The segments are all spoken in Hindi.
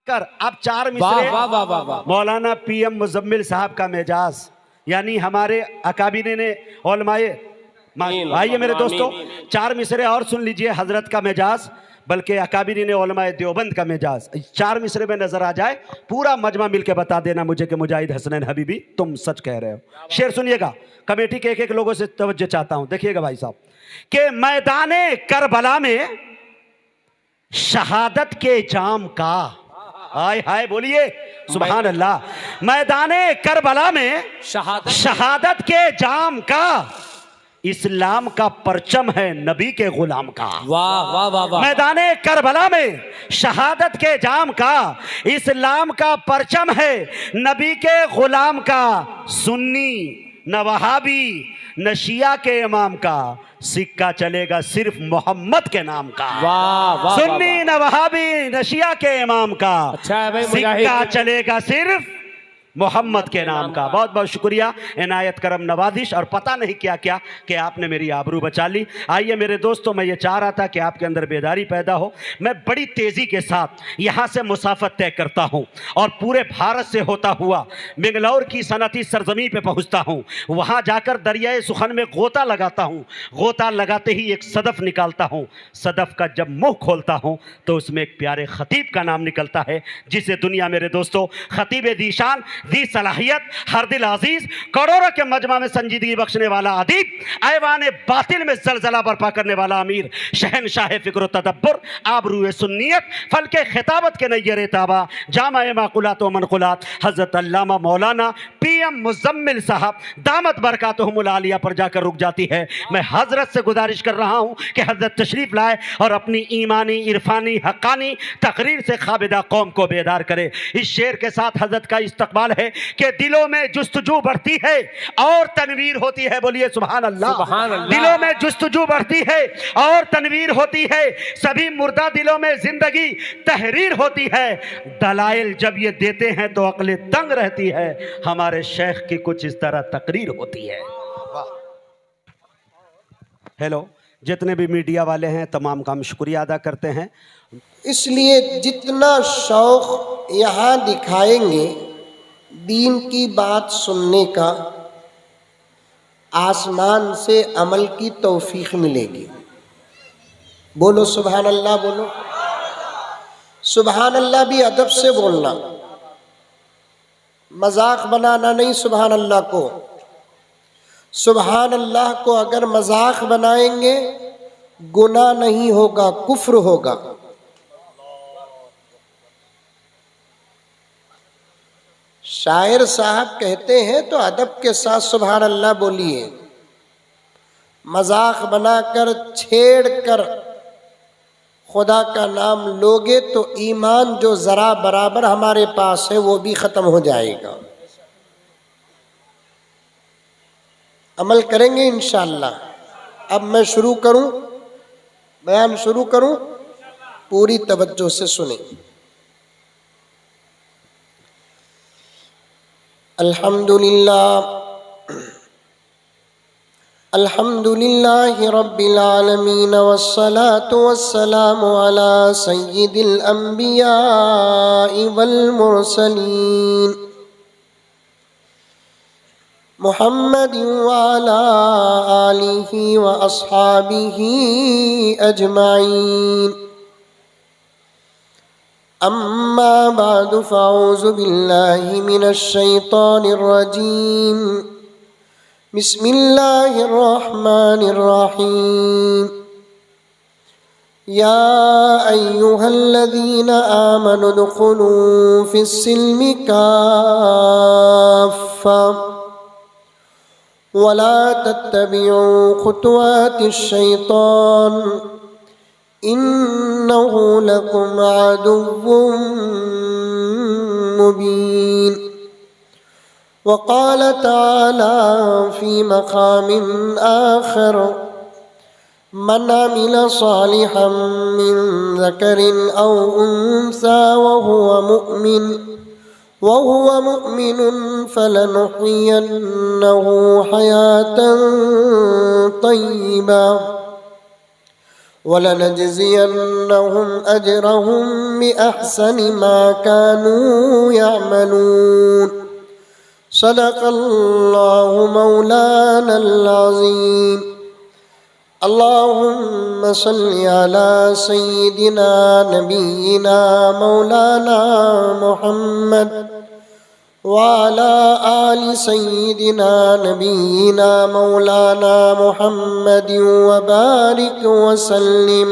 कर अब चार मिसरे मौलाना PM मुजम्मिल साहब का मेजाज, यानी हमारे अकाबिर ने उलमाए। आइए मेरे दोस्तों, चार मिसरे और सुन लीजिए हजरत का मेजाज, बल्कि अकाबिर ने उलमाए देवबंद का मेजाज। चार मिसरे में नजर आ जाए, पूरा मजमा मिलके बता देना मुझे कि मुजाहिद हसनैन हबीबी तुम सच कह रहे हो। शेर सुनिएगा, कमेटी के एक एक लोगों से तवज्जो चाहता हूं। देखिएगा भाई साहब कि मैदाने करबला में शहादत के जाम का, हाय हाय बोलिए सुभान अल्लाह। मैदाने करबला में शहादत के जाम का इस्लाम का परचम है नबी के गुलाम का। वाह वाह वाह वाह। मैदाने करबला में शहादत के जाम का इस्लाम का परचम है नबी के गुलाम का। सुन्नी न वहाबी न शिया के इमाम का, सिक्का चलेगा सिर्फ मोहम्मद के नाम का। वाह वाह। सुन्नी न वहाबी न शिया के इमाम का, अच्छा है भाई, सिक्का चलेगा सिर्फ मोहम्मद के नाम का। बहुत बहुत शुक्रिया, इनायत करम नवाजिश और पता नहीं क्या क्या कि आपने मेरी आबरू बचा ली। आइए मेरे दोस्तों, मैं ये चाह रहा था कि आपके अंदर बेदारी पैदा हो। मैं बड़ी तेज़ी के साथ यहाँ से मुसाफत तय करता हूँ और पूरे भारत से होता हुआ बेंगलौर की सनती सरजमी पे पहुँचता हूँ। वहाँ जाकर दरियाए सुखन में गोता लगाता हूँ। गोता लगाते ही एक सदफ निकालता हूँ। सदफ का जब मुँह खोलता हूँ तो उसमें एक प्यारे खतीब का नाम निकलता है, जिसे दुनिया मेरे दोस्तों खतीब दीशान, दी सलाहियत, हर दिल अजीज, करोड़ों के मजमा में संजीदगी बख्शने वाला अदीब, ऐवाने बातिल में जलजला बर्पा करने वाला अमीर, शहनशाह फिक्र तदब्बर, आबरूए सुन्नियत, फल के खिताबत के नैयर ताबा, जामा माकुलात व मनकुलात, हजरत अल्लामा मौलाना PM मुजम्मिल साहब दामत बरकातुहुमुल आलिया पर जाकर रुक जाती है। मैं हजरत से गुजारिश कर रहा हूँ कि हजरत तशरीफ लाए और अपनी ईमानी इरफानी हक्कानी तकरीर से खाबिदा कौम को बेदार करे। इस शेर के साथ हजरत का इस्तकबाल है कि दिलों में जुस्तजू बढ़ती है और तनवीर होती है। बोलिए सुभान अल्लाह। सुभान अल्लाह। दिलों में जुस्तजू बढ़ती है और तनवीर होती है, सभी मुर्दा दिलों में जिंदगी तहरीर होती है। दलाइल जब ये देते हैं तो अक्ल तंग रहती है। हमारे शेख की कुछ इस तरह तकरीर होती है। हेलो, जितने भी मीडिया वाले हैं तमाम का हम शुक्रिया अदा करते हैं। इसलिए जितना शौक़ यहाँ दिखाएंगे दीन की बात सुनने का, आसमान से अमल की तौफीक मिलेगी। बोलो सुभान अल्लाह, बोलो सुभान अल्लाह। भी अदब से बोलना, मजाक बनाना नहीं। सुभान अल्लाह को, सुभान अल्लाह को अगर मजाक बनाएंगे गुनाह नहीं होगा, कुफ्र होगा। शायर साहब कहते हैं तो अदब के साथ सुभान अल्लाह बोलिए। मजाक बनाकर छेड़ कर खुदा का नाम लोगे तो ईमान जो ज़रा बराबर हमारे पास है वो भी ख़त्म हो जाएगा। अमल करेंगे इंशाअल्लाह। अब मैं शुरू करूं, बयान शुरू करूं, पूरी तवज्जो से सुने। अल्हम्दुलिल्लाह अल्हम्दुलिल्लाहि रब्बिल आलमीन वस्सलातु वस्सलामु अला सय्यिदिल अंबियाइ वल मुरसलीन मुहम्मदिन व अला आलिहि व अस्हाबिहि अजमाइन। अम्मा बादु फ़अऊज़ु बिल्लाहि मिनश शैतानिर रजीम। बिस्मिल्लाहिर रहमानिर रहीम। या अय्युहल्लज़ीना आमनु दुख़ुलू फ़िस्सिल्मि काफ़्फ़ा वला तत्तबिउ खुतुवातिश शैतान इन्नहु लकुम अदुव्वुम मुबीन। वक़ाल तआला फ़ी मक़ामिन आख़र मन अमिल सालिहन मिन ज़करिन औ उन्सा वहुव मुअमिनुन फलनुह्यियन्नहु हयातन तय्यिबा वलनजज़ियन्नहुम अजरहुम बिअहसनि मा कानू यअमलून। सदक़ल्लाहु मौलानल अज़ीम। अल्लाहुम्मा सल्लि अला सय्यिदिना नबिय्यिना मौलाना मुहम्मद व अला आलि सय्यिदिना नबिय्यिना मौलाना मुहम्मद व बारिक व सल्लिम।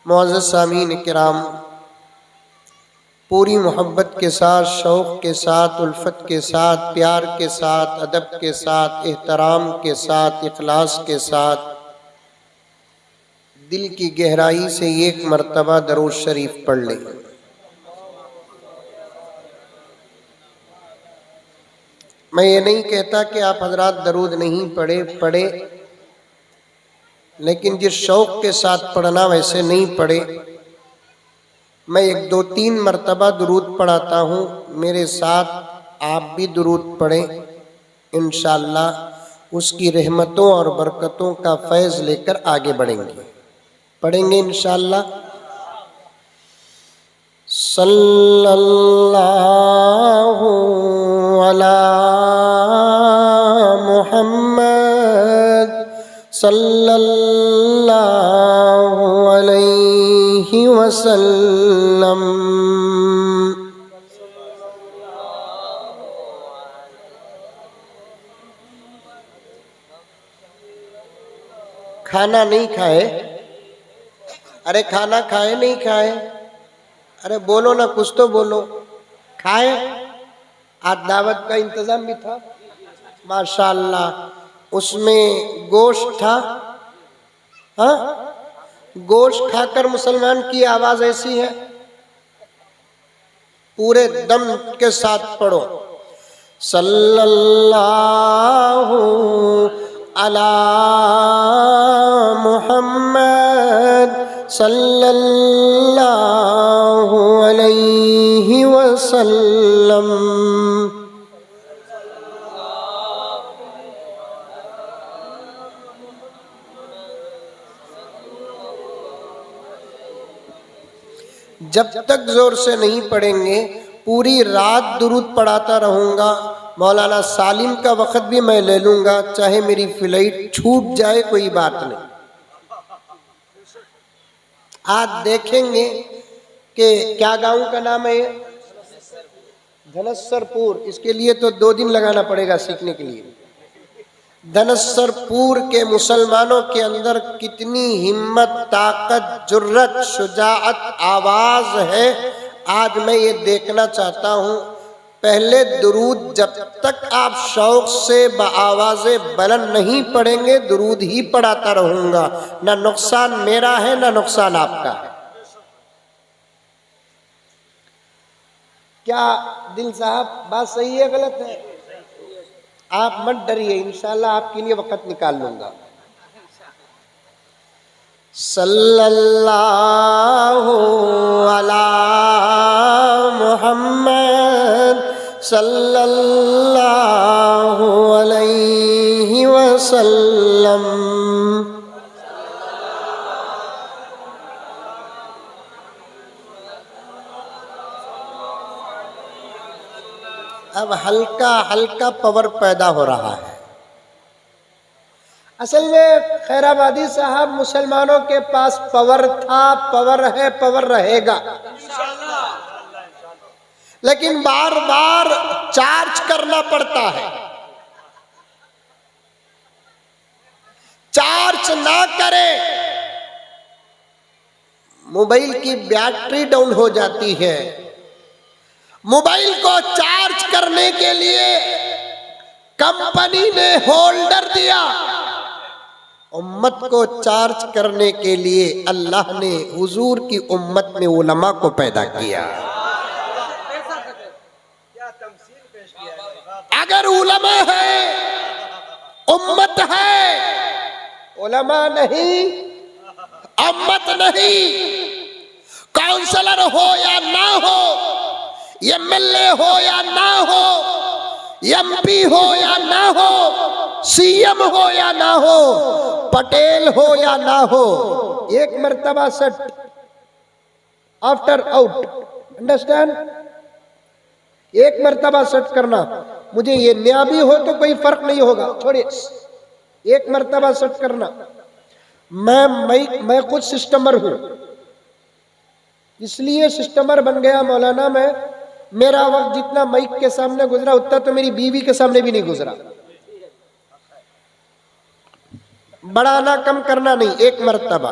मुअज़्ज़ज़ सामीन किराम, पूरी मोहब्बत के साथ, शौक़ के साथ, उल्फत के साथ, प्यार के साथ, अदब के साथ, एहतराम के साथ, इखलास के साथ, दिल की गहराई से एक मर्तबा दरूद शरीफ पढ़ लें। मैं ये नहीं कहता कि आप हजरात दरूद नहीं पढ़े, लेकिन जिस शौक़ के साथ पढ़ना वैसे नहीं पढ़े। मैं 1-2-3 मर्तबा दुरूद पढ़ाता हूँ, मेरे साथ आप भी दुरूद पढ़ें। इंशाअल्लाह उसकी रहमतों और बरकतों का फैज़ लेकर आगे बढ़ेंगे। पढ़ेंगे इंशाअल्लाह। सल्लल्लाहु अला मुहम्मद सल्लल्लाहु अलैहि वसल्लम। खाना नहीं खाए? अरे खाना खाए नहीं खाए? अरे बोलो ना, कुछ तो बोलो। खाए? आज दावत का इंतजाम भी था माशाअल्लाह, उसमें गोश्त था। हाँ, गोश्त खाकर मुसलमान की आवाज ऐसी है। पूरे दम के साथ पढ़ो, सल्लल्लाहु अला मुहम्मद सल्लल्लाहु अलैहि वसल्लम। जब तक जोर से नहीं पढ़ेंगे पूरी रात दुरूद पढ़ाता रहूँगा। मौलाना सालिम का वक़्त भी मैं ले लूँगा, चाहे मेरी फ्लाइट छूट जाए कोई बात नहीं। आज देखेंगे कि क्या गांव का नाम है ये? धनसरपुर। इसके लिए तो 2 दिन लगाना पड़ेगा सीखने के लिए। धनसरपुर के मुसलमानों के अंदर कितनी हिम्मत, ताकत, जुर्रत, शुजाअत, आवाज है, आज मैं ये देखना चाहता हूँ। पहले दुरूद जब तक आप शौक से बआवाज़े बुलंद नहीं पढ़ेंगे, दुरूद ही पढ़ाता रहूँगा। ना नुकसान मेरा है ना नुकसान आपका है। क्या दिल साहब बात सही है गलत है? आप मत डरिए, इंशाल्लाह आपके लिए वक़्त निकाल लूँगा। सल्लल्लाहु अला मुहम्मद सल्लल्लाहु अलैहि वसल्लम। अब हल्का हल्का पावर पैदा हो रहा है। असल में खैराबादी साहब, मुसलमानों के पास पावर था, पावर है, पावर रहेगा, लेकिन बार बार चार्ज करना पड़ता है। चार्ज ना करे, मोबाइल की बैटरी डाउन हो जाती है। मोबाइल को चार्ज करने के लिए कंपनी ने होल्डर दिया, उम्मत को चार्ज करने के लिए अल्लाह ने हुजूर की उम्मत में उलमा को पैदा किया। अगर उलमा है, उम्मत है, उलमा नहीं, उम्मत नहीं। काउंसलर हो या ना हो, एमएलए हो या ना हो, एमपी हो या ना हो, सीएम हो या ना हो, पटेल हो या ना हो, एक मर्तबा सट आफ्टर आउट, अंडरस्टैंड? एक मर्तबा सट करना, मुझे ये नया भी हो तो कोई फर्क नहीं होगा, छोड़िए, एक मर्तबा सट करना। मैं खुद सिस्टमर हूं, इसलिए सिस्टमर बन गया मौलाना। मेरा वक्त जितना माइक के सामने गुजरा उतना तो मेरी बीवी के सामने भी नहीं गुजरा। बढ़ाना कम करना नहीं, एक मर्तबा।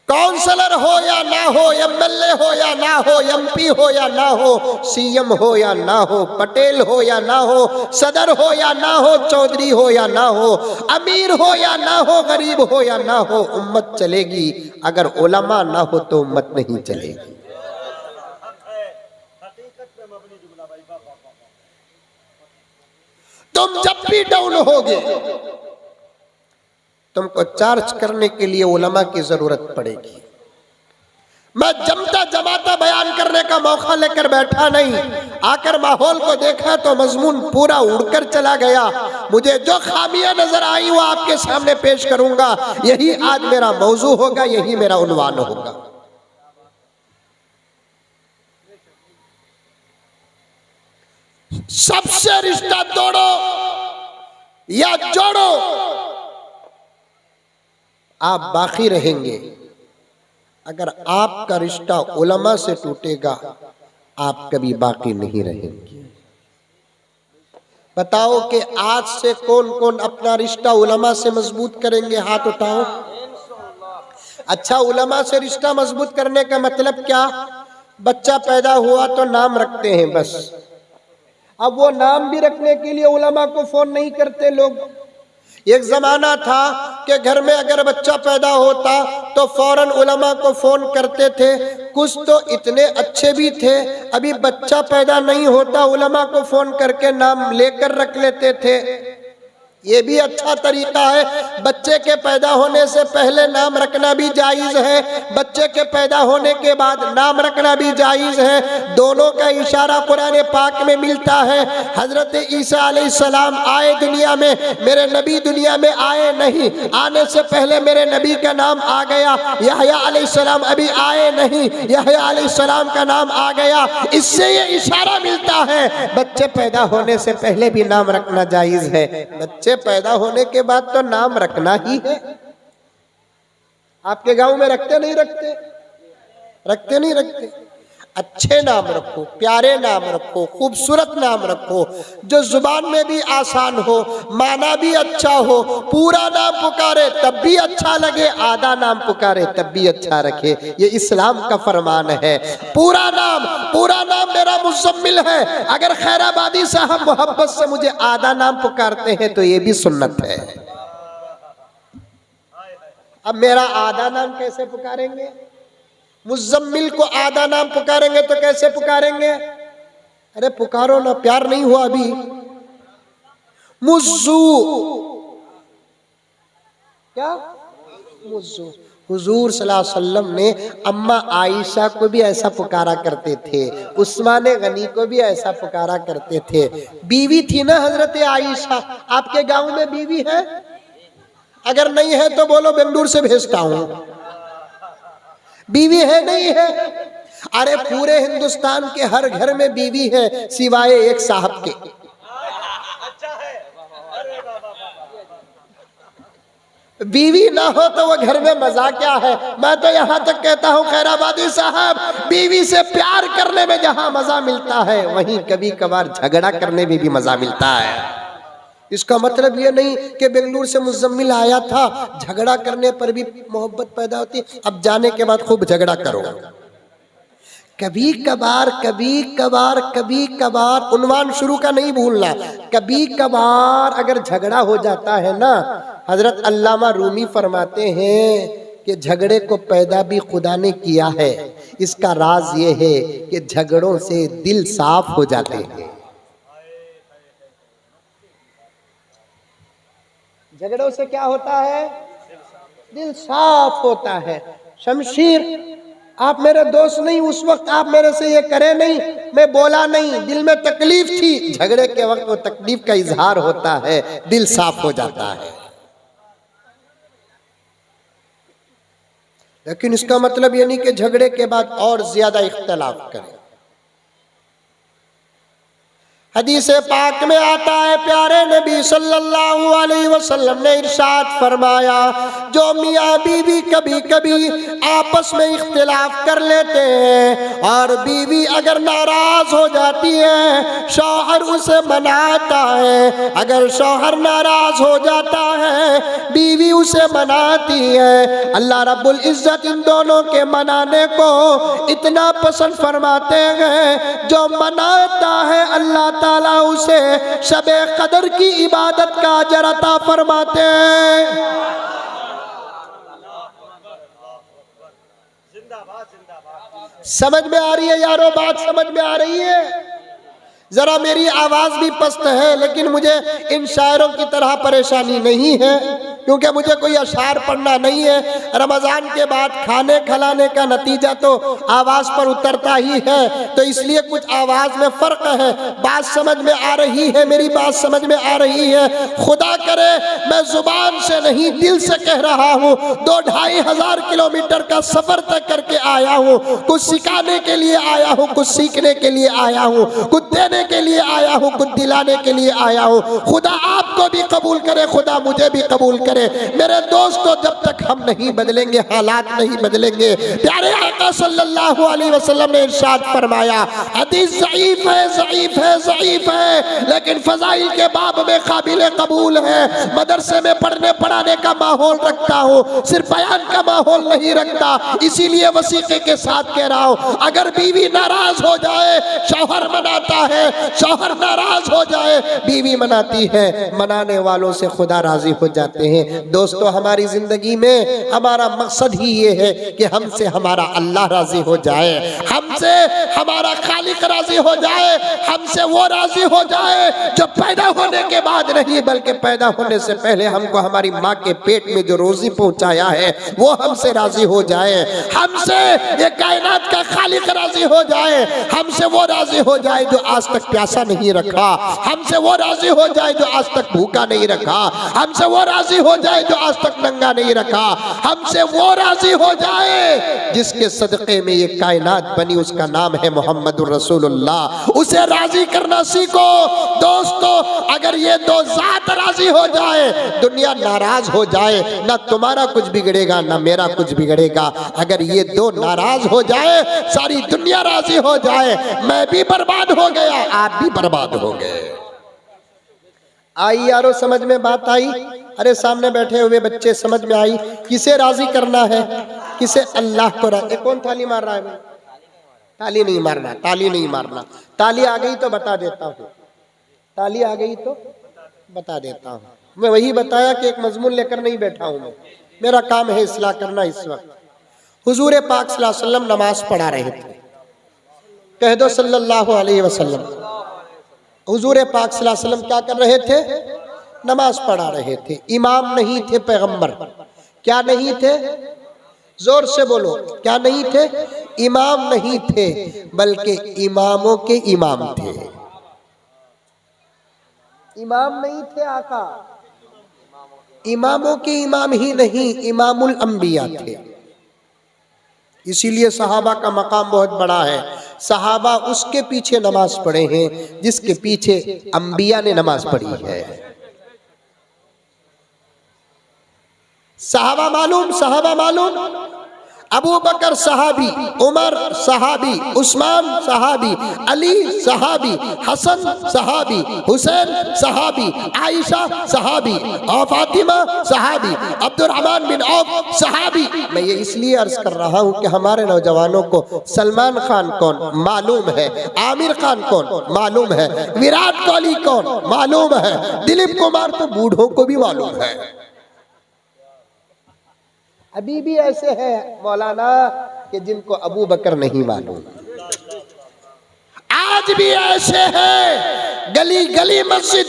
काउंसलर हो या ना हो, एमएलए हो या ना हो, एमपी हो या ना हो, सीएम हो या ना हो, पटेल हो या ना हो, सदर हो या ना हो, चौधरी हो या ना हो, अमीर हो या ना हो, गरीब हो या ना हो, उम्मत चलेगी। अगर उलमा ना हो तो उम्मत नहीं चलेगी। तुम जब भी डाउन होगे, तुमको चार्ज करने के लिए उलमा की जरूरत पड़ेगी। मैं जमता जमाता बयान करने का मौका लेकर बैठा नहीं, आकर माहौल को देखा तो मजमून पूरा उड़कर चला गया। मुझे जो खामियां नजर आई वो आपके सामने पेश करूंगा। यही आज मेरा मौजू होगा, यही मेरा उन्वान होगा। सबसे रिश्ता तोड़ो या जोड़ो, आप बाकी रहेंगे। अगर आपका रिश्ता उलमा से टूटेगा, आप कभी बाकी नहीं रहेंगे। बताओ कि आज से कौन कौन अपना रिश्ता उलमा से मजबूत करेंगे? हाथ उठाओ। अच्छा, उलमा से रिश्ता मजबूत करने का मतलब क्या? बच्चा पैदा हुआ तो नाम रखते हैं बस। अब वो नाम भी रखने के लिए उलमा को फोन नहीं करते लोग। एक जमाना था कि घर में अगर बच्चा पैदा होता तो फौरन उलमा को फोन करते थे। कुछ तो इतने अच्छे भी थे, अभी बच्चा पैदा नहीं होता उलमा को फोन करके नाम लेकर रख लेते थे। ये भी अच्छा तरीका है। बच्चे के पैदा होने से पहले नाम रखना भी जायज है, बच्चे के पैदा होने के बाद नाम रखना भी जायज है। दोनों का इशारा कुरान पाक में मिलता है। हजरत ईसा अलैहिस्सलाम आए दुनिया में, मेरे नबी दुनिया में आए नहीं, आने से पहले मेरे नबी का नाम आ गया। यहया अलैहिस्सलाम अभी आए नहीं, यहया अलैहिस्सलाम का नाम आ गया। इससे ये इशारा मिलता है बच्चे पैदा होने से पहले भी नाम रखना जायज है, बच्चे पैदा होने के बाद तो नाम रखना ही है। आपके गांव में रखते नहीं रखते? रखते नहीं रखते? अच्छे नाम रखो, प्यारे नाम रखो, खूबसूरत नाम रखो, जो जुबान में भी आसान हो, माना भी अच्छा हो। पूरा नाम पुकारे तब भी अच्छा लगे, आधा नाम पुकारे तब भी अच्छा रखे। ये इस्लाम का फरमान है। पूरा नाम मेरा मुज़म्मिल है, अगर खैराबादी साहब मोहब्बत से मुझे आधा नाम पुकारते हैं तो ये भी सुन्नत है। अब मेरा आधा नाम कैसे पुकारेंगे? मुज़म्मिल को आधा नाम पुकारेंगे तो कैसे पुकारेंगे? अरे पुकारो ना, प्यार नहीं हुआ अभी। मुज्जू, क्या? मुज्जू। हुजूर सल्लल्लाहु अलैहि वसल्लम ने अम्मा आयशा को भी ऐसा पुकारा करते थे, उस्मान गनी को भी ऐसा पुकारा करते थे। बीवी थी ना हजरत आयशा। आपके गांव में बीवी है? अगर नहीं है तो बोलो, बेंगलुरु से भेजता हूं। बीवी है नहीं है? अरे पूरे हिंदुस्तान के हर घर में बीवी है सिवाय एक साहब के। बीवी ना हो तो वो घर में मजा क्या है? मैं तो यहां तक कहता हूं खैराबादी साहब, बीवी से प्यार करने में जहां मजा मिलता है वहीं कभी कभार झगड़ा करने में भी मजा मिलता है। इसका मतलब ये नहीं कि बेंगलुरु से मुज़म्मिल आया था, झगड़ा करने पर भी मोहब्बत पैदा होती। अब जाने के बाद खूब झगड़ा करो। कभी कभार उन्वान शुरू का नहीं भूलना। कभी कभार अगर झगड़ा हो जाता है ना, हजरत अल्लामा रूमी फरमाते हैं कि झगड़े को पैदा भी खुदा ने किया है। इसका राज ये है कि झगड़ों से दिल साफ हो जाते हैं। झगड़ों से क्या होता है? दिल साफ होता है। शमशीर, आप मेरे दोस्त नहीं, उस वक्त आप मेरे से ये करे नहीं, मैं बोला नहीं, दिल में तकलीफ थी। झगड़े के वक्त वो तकलीफ का इजहार होता है, दिल साफ हो जाता है। लेकिन इसका मतलब ये नहीं कि झगड़े के बाद और ज्यादा इख्तलाफ करें। हदीस पाक में आता है, प्यारे नबी सल्लल्लाहु अलैहि वसल्लम ने इरशाद फरमाया, जो मियाँ बीवी कभी कभी आपस में इख्तिलाफ कर लेते हैं और बीवी अगर नाराज हो जाती है, शौहर उसे मनाता है। अगर शौहर नाराज हो जाता है, बीवी उसे मनाती है। अल्लाह रब्बुल इज्जत इन दोनों के मनाने को इतना पसंद फरमाते हैं, जो मनाता है अल्लाह ताला उसे शबे कदर की इबादत का अजर अता फरमाते हैं। समझ में आ रही है यारो? बात समझ में आ रही है? जरा मेरी आवाज भी पस्त है, लेकिन मुझे इन शायरों की तरह परेशानी नहीं है, क्योंकि मुझे कोई अशार पढ़ना नहीं है। रमजान के बाद खाने खिलाने का नतीजा तो आवाज पर उतरता ही है, तो इसलिए कुछ आवाज में फर्क है। बात समझ में आ रही है? मेरी बात समझ में आ रही है? खुदा करे मैं जुबान से नहीं दिल से कह रहा हूँ। 2-2.5 किलोमीटर का सफर तय करके आया हूँ। कुछ सिखाने के लिए आया हूँ, कुछ सीखने के लिए आया हूँ, कुछ देने के लिए आया हूँ, कुछ दिलाने के लिए आया हूँ। खुदा आपको भी कबूल करे, खुदा मुझे भी कबूल करे। मेरे दोस्तों, जब तक हम नहीं बदलेंगे, हालात नहीं बदलेंगे। प्यारे आका सल्लल्लाहु अलैहि वसल्लम ने इरशाद फरमाया, हदीस ज़ईफ है, ज़ईफ है, ज़ईफ है, लेकिन फज़ाइल के बाब में काबिल कबूल है। मदरसे में पढ़ने पढ़ाने का माहौल रखता हूँ, सिर्फ बयान का माहौल नहीं रखता। इसीलिए वसीक़े के साथ कह रहा हूँ, अगर बीवी नाराज हो जाए, शौहर मनाता है, शौहर नाराज हो जाए, बीवी मनाती है। मनाने वालों से खुदा राजी हो जाते हैं। दोस्तों, हमारी जिंदगी में हमारा मकसद ही ये है कि हमसे हमारा अल्लाह राजी हो जाए, हमसे हमारा खालिक राजी हो जाए, हमसे वो राजी हो जाए जो पैदा होने के बाद नहीं, बल्कि पैदा होने से पहले हमको हमारी माँ के पेट में जो रोजी पहुंचाया है, वो हमसे राजी हो जाए। हमसे ये कायनात का खालिक राजी हो जाए, हमसे वो राजी हो जाए जो आज तक प्यासा नहीं रखा, हमसे वो राजी हो जाए जो आज तक भूखा नहीं रखा, हमसे वो राजी हो जाए जो आज तक नंगा नहीं रखा, हमसे वो राजी हो जाए जिसके सदक़े में ये कायनात बनी, उसका नाम है मोहम्मदुर रसूलुल्लाह। उसे राजी करना सीखो दोस्तों। अगर ये दो जात राजी हो जाए, दुनिया नाराज हो जाए, ना तुम्हारा कुछ बिगड़ेगा ना मेरा कुछ बिगड़ेगा। अगर ये दो नाराज हो जाए, सारी दुनिया राजी हो जाए, मैं भी बर्बाद हो गया, आप भी बर्बाद हो गए। आई यारो, समझ में बात आई? अरे सामने बैठे हुए बच्चे, समझ में आई? किसे राजी करना है? किसे? अल्लाह को राजी। कौन ताली मार रहा है? ताली नहीं मारना, ताली नहीं मारना। ताली आ गई तो बता देता हूँ, ताली आ गई तो बता देता हूँ। मैं वही बताया कि एक मजमून लेकर नहीं बैठा हूँ मैं, मेरा काम है इस्लाह करना। इस वक्त हुजूर पाक सल्लल्लाहु अलैहि वसल्लम नमाज पढ़ा रहे थे। कह दो सल्लल्लाहु अलैहि वसल्लम। हुजूर पाक सल्लल्लाहु अलैहि वसल्लम क्या कर रहे थे? नमाज पढ़ा रहे थे। इमाम नहीं थे, पैगंबर। क्या नहीं थे? जोर से बोलो, क्या नहीं थे? इमाम नहीं थे, बल्कि इमामों के इमाम थे। इमाम नहीं थे आका, इमामों के इमाम ही नहीं, इमामुल अंबिया थे। इसीलिए सहाबा का मकाम बहुत बड़ा है। सहाबा उसके पीछे नमाज पढ़े हैं जिसके पीछे अंबिया ने नमाज पढ़ी है। सहाबा मालूम, सहाबा मालूम। अबू बकर सहाबी, उमर सहाबी, उस्मान सहाबी, अली सहाबी, हसन सहाबी, हुसैन सहाबी, आयशा सहाबी और फातिमा सहाबी, अब्दुर्रहमान बिन औफ सहाबी। मैं ये इसलिए अर्ज कर रहा हूँ कि हमारे नौजवानों को सलमान खान कौन मालूम है, आमिर खान कौन मालूम है, विराट कोहली कौन मालूम है, दिलीप कुमार तो बूढ़ों को भी मालूम है। अभी भी ऐसे हैं मौलाना कि जिनको अबू बकर नहीं मालूम। आज भी ऐसे हैं, गली गली मस्जिद,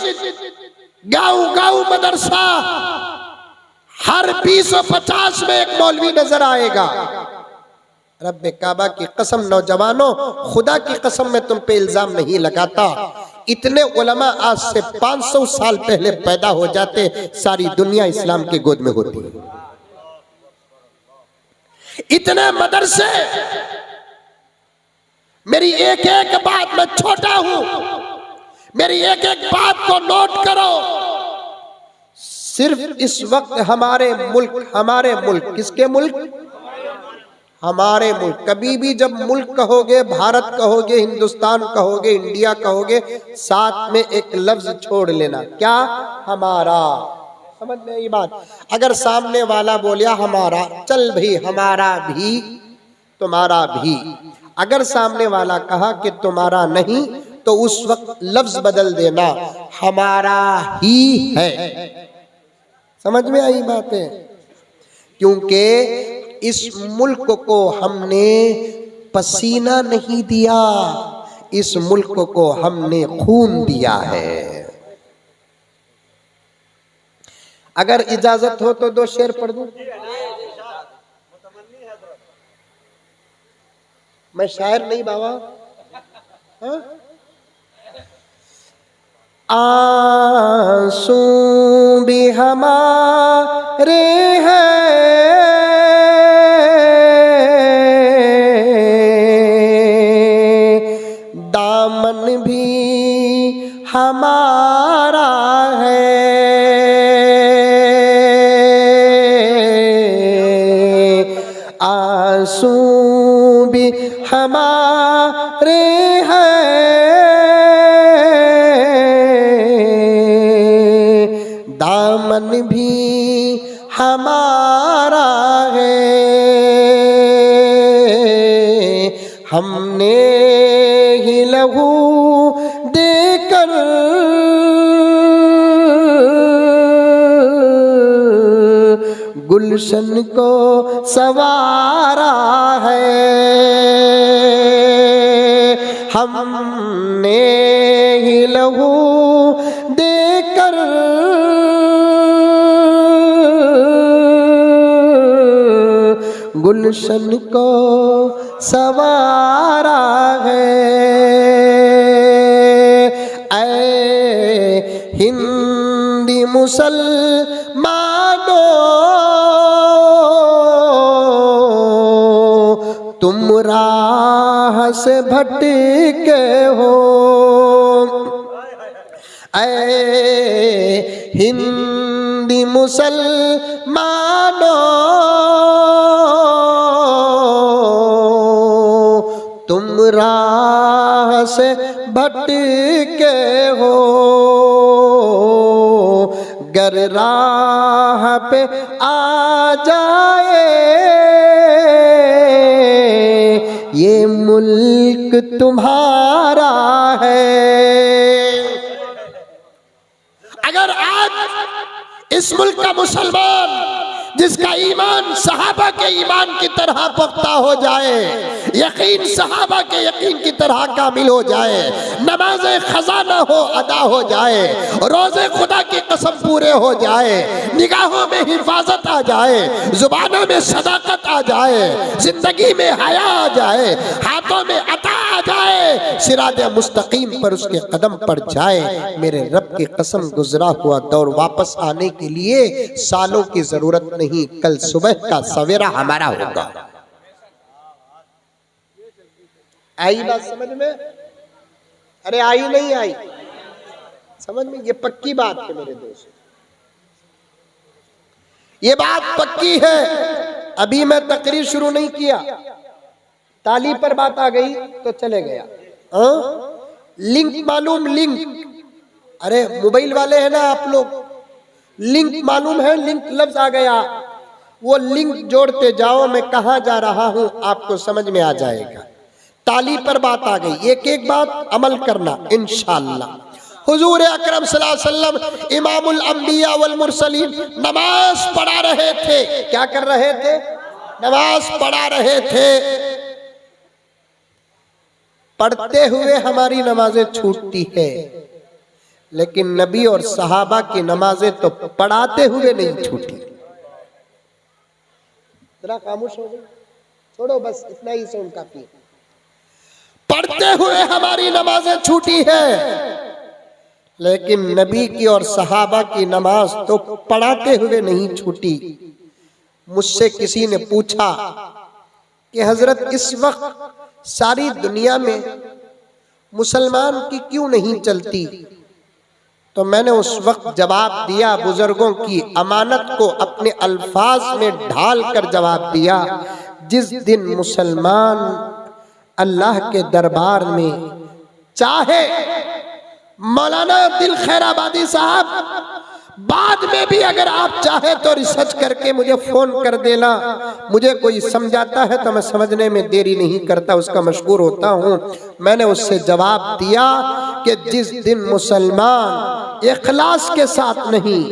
गांव गांव मदरसा, हर 20-50 में एक मौलवी नजर आएगा। रब्बे काबा की कसम नौजवानों, खुदा की कसम मैं तुम पे इल्जाम नहीं लगाता, इतने उलमा आज से 500 साल पहले पैदा हो जाते, सारी दुनिया इस्लाम की गोद में होती। इतने मदरसे, मेरी एक एक बात, मैं छोटा हूं, मेरी एक एक बात को नोट करो। सिर्फ इस वक्त हमारे मुल्क, किसके मुल्क? हमारे मुल्क। कभी भी जब मुल्क कहोगे, भारत कहोगे, हिंदुस्तान कहोगे, इंडिया कहोगे, साथ में एक लफ्ज छोड़ लेना, क्या? हमारा। समझ में ये बात? अगर सामने वाला बोलिया हमारा, चल भाई हमारा भी, तुम्हारा भी। अगर सामने वाला कहा कि तुम्हारा नहीं, तो उस वक्त लफ्ज बदल देना, हमारा ही है। समझ में आई बातें? क्योंकि इस मुल्क को हमने पसीना नहीं दिया, इस मुल्क को हमने खून दिया है। अगर इजाजत हो तो 2 शेर पढ़ दूं? मैं शायर नहीं बाबा। हाँ? आंसू भी हमारे हैं, दामन भी हमारा है, आंसू भी हमारे हैं, दामन भी हमारा है। हमने ही लहू देकर गुलशन को सवारा है, हमने ही लहू देकर गुलशन को सवारा है। ऐ हिंदी मुसलमानों, तुम राह से भटके हो, ऐ हिंदी मुसलमानों, तुम राह से भटके हो, गर राह पे आ जाए ये मुल्क तुम्हारा है। अगर आज इस मुल्क का मुसलमान जिसका ईमान सहाबा के ईमान की तरह पुख्ता हो जाए, यकीन सहाबा के यकीन की तरह कामिल हो जाए, नमाज़े खजाना हो अदा हो जाए, रोज़े खुदा की कसम पूरे हो जाए, निगाहों में हिफाजत आ जाए, जुबानों में सदाकत आ जाए, जिंदगी में हया आ जाए, हाथों में अता आ जाए, सिराते मुस्तकीम पर उसके कदम पड़ जाए, मेरे रब की कसम गुजरा हुआ दौर वापस आने के लिए सालों की जरूरत नहीं, कल सुबह का सवेरा हमारा होगा। आई बात समझ में? अरे आई नहीं आई समझ में? ये पक्की बात है मेरे दोस्त, ये बात पक्की है। अभी मैं तकरीर शुरू नहीं किया, ताली पर बात आ गई तो चले गया। लिंक मालूम? लिंक, अरे मोबाइल वाले हैं ना आप लोग, लिंक मालूम है? लिंक लफ्ज आ गया, वो लिंक जोड़ते जाओ, मैं कहां जा रहा हूं आपको समझ में आ जाएगा। ताली पर बात आ गई, एक एक बात अमल करना इंशाअल्लाह। हुजूर अकरम सल्लल्लाहु अलैहि वसल्लम इमामुल अंबिया वल मुरसलीन नमाज पढ़ा रहे थे। क्या कर रहे थे? नमाज पढ़ा रहे थे। पढ़ते हुए हमारी नमाजें छूटती है, लेकिन नबी और सहाबा की नमाजें तो पढ़ाते हुए नहीं छूटी। जरा खामोश हो गई, छोड़ो बस इतना ही से उनका काफी। पढ़ते हुए हमारी नमाजें छूटी है, लेकिन नबी की और सहाबा की नमाज तो पढ़ाते हुए नहीं छूटी। मुझसे किसी ने पूछा कि हजरत इस वक्त सारी दुनिया में मुसलमान की क्यों नहीं चलती, तो मैंने उस वक्त जवाब दिया, बुजुर्गों की अमानत को अपने अल्फाज में ढाल कर जवाब दिया, जिस दिन मुसलमान अल्लाह के दरबार में चाहे, मौलाना दिल खैराबादी साहब बाद में भी अगर आप चाहे तो रिसर्च करके मुझे फोन कर देना, मुझे कोई समझाता है तो मैं समझने में देरी नहीं करता, उसका मशहूर होता हूँ। मैंने उससे जवाब दिया कि जिस दिन मुसलमान इखलास के साथ नहीं,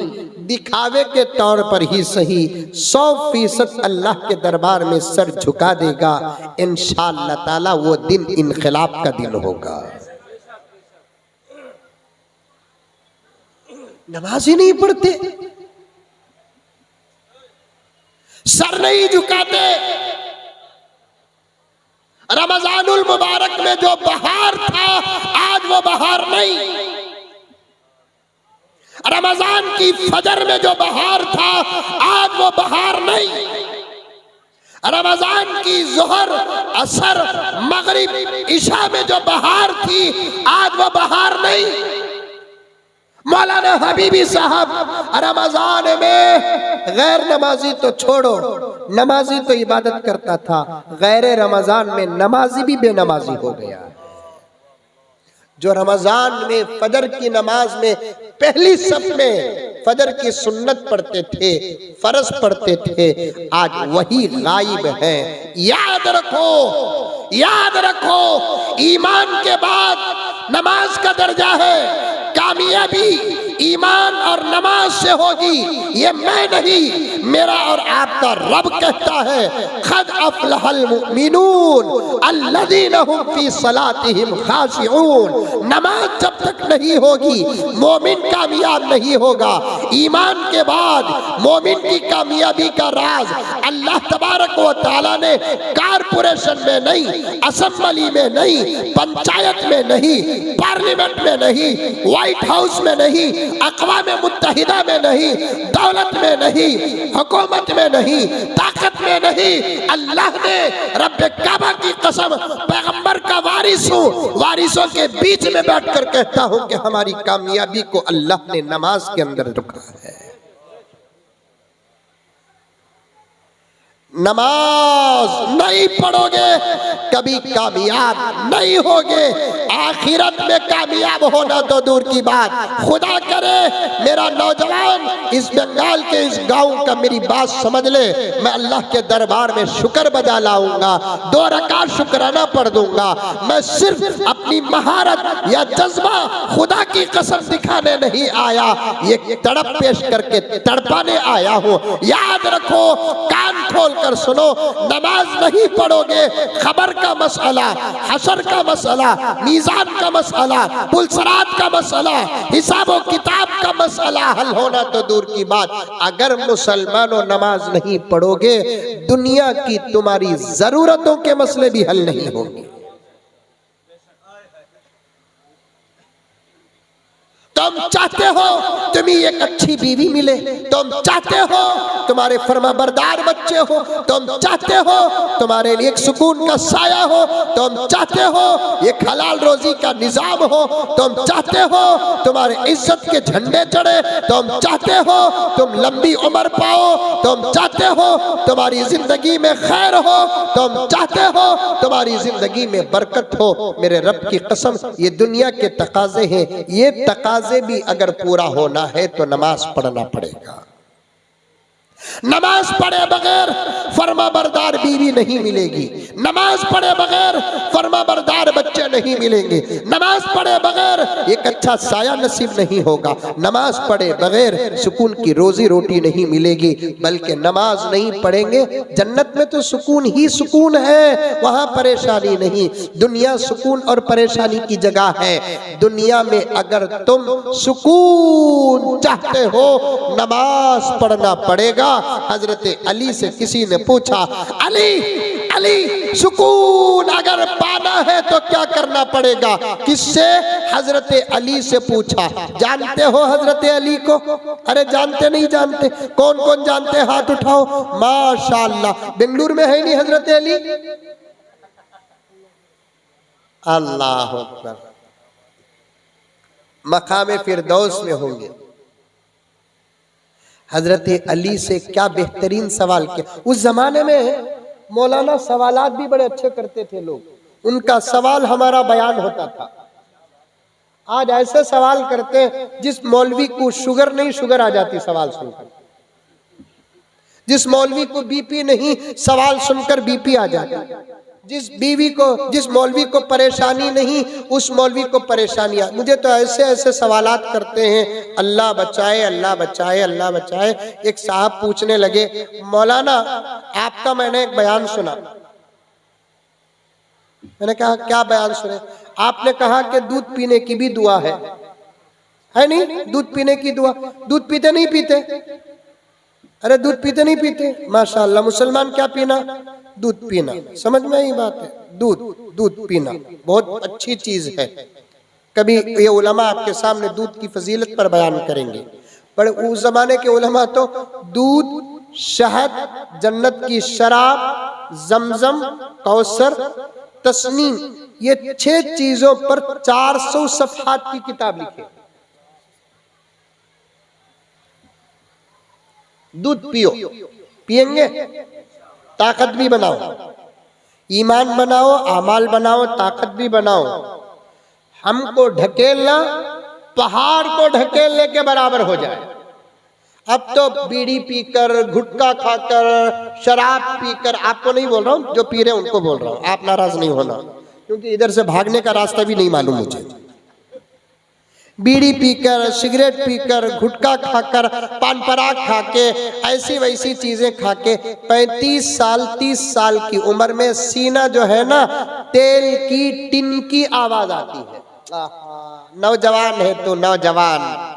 दिखावे के तौर पर ही सही 100% अल्लाह के दरबार में सर झुका देगा, इंशाअल्लाह ताला वो दिन इनकलाब का दिन होगा। नमाज ही नहीं पढ़ते, सर नहीं झुकाते। रमजानुल मुबारक में जो बहार था आज वो बहार नहीं, रमजान की फजर में जो बहार था आज वो बहार नहीं, रमजान की जोहर असर मगरिब इशा में जो बहार थी आज वो बहार नहीं। मौलाना हबीबी साहब रमजान में गैर नमाजी तो छोड़ो, नमाजी तो इबादत करता था, गैर रमजान में नमाजी भी बेनमाजी हो गया। जो रमजान में फजर की नमाज में पहली सफ में फजर की सुन्नत पढ़ते थे, फर्ज पढ़ते थे, आज वही गायब है। याद रखो, याद रखो, ईमान के बाद नमाज का दर्जा है। कामयाबी ईमान और नमाज से होगी, ये मैं नहीं, मेरा और आपका रब कहता है, क़द अफ़लहल मुमिनून अल्लज़ीना हुम फ़ी सलातिहिम ख़ाशिऊन। नमाज जब तक नहीं होगी मोमिन कामयाब नहीं होगा। ईमान के बाद मोमिन की कामयाबी का राज अल्लाह तबारक व तआला ने कारपोरेशन में नहीं, असेंबली में नहीं, पंचायत में नहीं, पार्लियामेंट में नहीं, व्हाइट हाउस में नहीं, अक़वाम मुत्तहिदा में नहीं, दौलत में नहीं, हुकूमत में नहीं, ताकत में नहीं, अल्लाह ने रब्बे काबा की कसम पैगंबर का वारिस हूँ, वारिसों के बीच में बैठकर कहता हूँ कि हमारी कामयाबी को अल्लाह ने नमाज के अंदर रखा है। नमाज नहीं पढ़ोगे कभी कामयाब नहीं होगे। आखिरत में कामयाब होना तो दूर की बात, खुदा करे मेरा नौजवान इस बंगाल के इस गांव का मेरी बात समझ ले, मैं अल्लाह के दरबार में शुक्र बजा लाऊंगा, 2 रकात शुक्राना पढ़ दूंगा। मैं सिर्फ अपनी महारत या जज्बा खुदा की कसम दिखाने नहीं आया, ये तड़प पेश करके तड़पाने आया हूँ। याद रखो, कान खोल कर सुनो, नमाज नहीं पढ़ोगे खबर का मसला, हशर का मसला, मीज़ान का मसला, पुलसरात का मसला, हिसाब और किताब का मसला हल होना तो दूर की बात। अगर मुसलमानों नमाज नहीं पढ़ोगे दुनिया की तुम्हारी जरूरतों के मसले भी हल नहीं होंगे। तुम चाहते हो तुम्हें एक अच्छी बीवी मिले, तुम चाहते हो तुम्हारे फरमाबरदार बच्चे हो, तुम चाहते हो तुम्हारे लिए एक सुकून का साया हो, तुम चाहते हो एक हलाल रोजी का निजाम हो, तुम चाहते हो तुम्हारे इज्जत के झंडे चढ़े, तुम चाहते हो तुम लंबी उम्र पाओ, तुम चाहते हो तुम्हारी जिंदगी में खैर हो, तुम चाहते हो तुम्हारी जिंदगी में बरकत हो। मेरे रब की कसम ये दुनिया के तकाजे हैं, ये तकाजे भी अगर पूरा होना है तो नमाज पढ़ना पड़ेगा। नमाज पढ़े बगैर फरमाबरदार बीवी नहीं मिलेगी, नमाज पढ़े बगैर फरमाबरदार बच्चे नहीं मिलेंगे, नमाज पढ़े बगैर एक अच्छा साया नसीब नहीं होगा, नमाज पढ़े बगैर सुकून की रोजी रोटी नहीं मिलेगी। बल्कि नमाज नहीं पढ़ेंगे, जन्नत में तो सुकून ही सुकून है, वहां परेशानी नहीं। दुनिया सुकून और परेशानी की जगह है। दुनिया में अगर तुम सुकून चाहते हो नमाज पढ़ना पड़ेगा। हजरत अली से किसी ने पूछा, अली अली सुकून अगर पाना जाना है तो क्या करना पड़ेगा? किससे? हजरत अली से पूछा। जानते हो हजरत अली को? अरे जानते नहीं जानते? कौन कौन जानते? हाथ उठाओ। माशाअल्लाह, बेंगलुरु में है नहीं हजरत अली? अल्लाह अकबर, मकाम फिरदौस में होंगे। हजरत अली से क्या बेहतरीन सवाल किया। उस जमाने में मौलाना सवालात भी बड़े अच्छे करते थे लोग, उनका सवाल हमारा बयान होता था। आज ऐसे सवाल करते हैं जिस मौलवी को शुगर नहीं, शुगर आ जाती सवाल सुनकर। जिस मौलवी को बीपी नहीं, सवाल सुनकर बीपी आ जाती। जिस मौलवी को परेशानी नहीं, उस मौलवी को परेशानियां। मुझे तो ऐसे ऐसे सवालात करते हैं, अल्लाह बचाए, अल्लाह बचाए, अल्लाह बचाए। एक साहब पूछने लगे, मौलाना आपका मैंने एक बयान सुना। मैंने कहा क्या बयान सुने? आपने कहा कि दूध पीने की भी दुआ है नहीं? दूध पीने की दुआ। दूध पीते नहीं पीते? अरे दूध पीते नहीं पीते? माशाअल्लाह, मुसलमान क्या पीना? दूध पीना। समझ में ही बात है? दूध पीना बहुत अच्छी चीज है। कभी ये उलमा आपके सामने दूध की फजीलत पर बयान करेंगे। पर उस जमाने के उलमा तो दूध, शहद, जन्नत की शराब, जमजम, कौसर, तस्नीम, ये 6 चीजों पर 400 सफ़हात की किताब लिखे। दूध पियो, पिएंगे ताकत भी बनाओ, ईमान बनाओ, आमाल बनाओ, ताकत भी बनाओ। हमको ढकेलना पहाड़ को ढकेलने के बराबर हो जाए। अब तो बीड़ी पीकर, गुटखा खाकर, शराब पीकर, आपको नहीं बोल रहा हूं, जो पी रहे हैं उनको बोल रहा हूं, आप नाराज नहीं होना, क्योंकि इधर से भागने का रास्ता भी नहीं मालूम मुझे। बीड़ी पीकर, सिगरेट पीकर, गुटखा खाकर, पान पराग खाके, ऐसी वैसी चीजें खाके 35 साल 30 साल की उम्र में सीना जो है ना, तेल की टिन की आवाज आती है। नौजवान है तो नौजवान,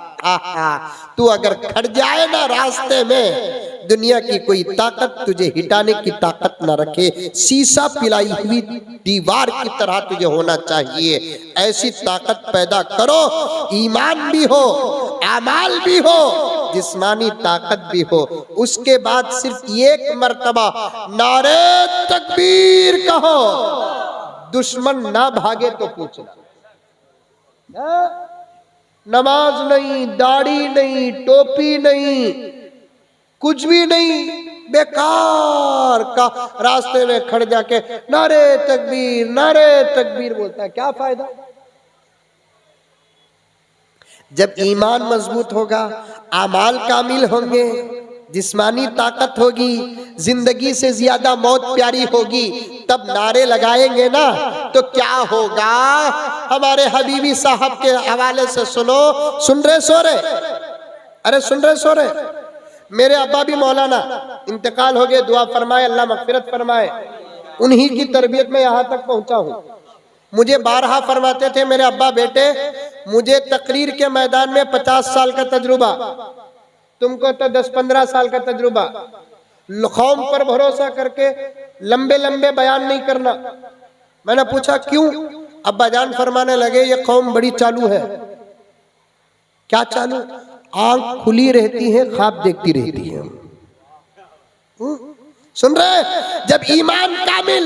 तू अगर खड़ जाए ना रास्ते में, दुनिया की कोई ताकत तुझे हिटाने की ताकत न रखे। शीशा पिलाई हुई दीवार की तरह तुझे होना चाहिए। ऐसी ताकत पैदा करो, ईमान भी हो, आमाल भी हो, जिस्मानी ताकत भी हो। उसके बाद सिर्फ एक मर्तबा नारे तकबीर कहो, दुश्मन ना भागे तो पूछना। नमाज नहीं, दाढ़ी नहीं, टोपी नहीं, कुछ भी नहीं, बेकार का रास्ते में खड़ जाके नारे तकबीर बोलता है, क्या फायदा? जब ईमान मजबूत होगा, आमाल कामिल होंगे, जिस्मानी ताकत होगी, जिंदगी से ज्यादा मौत प्यारी होगी, तब नारे लगाएंगे ना तो क्या होगा? हमारे हबीबी साहब के हवाले से सुनो। सुन रहे सो रहे? अरे सुन रहे सो रहे? मेरे अब्बा भी मौलाना, इंतकाल हो गए, दुआ फरमाए, अल्लाह मगफिरत फरमाए। उन्हीं की तरबियत में यहाँ तक पहुंचा हूँ। मुझे बारहा फरमाते थे मेरे अब्बा, बेटे मुझे तकरीर के मैदान में 50 साल का तजुर्बा, तुमको तो 10-15 साल का तजुर्बा। कौम पर भरोसा करके लंबे लंबे बयान नहीं करना। मैंने पूछा क्यों? अब्बा जान फरमाने लगे, ये कौम बड़ी चालू है। क्या चालू? आंख खुली रहती है, ख्वाब देखती रहती है। सुन रहे? जब ईमान कामिल,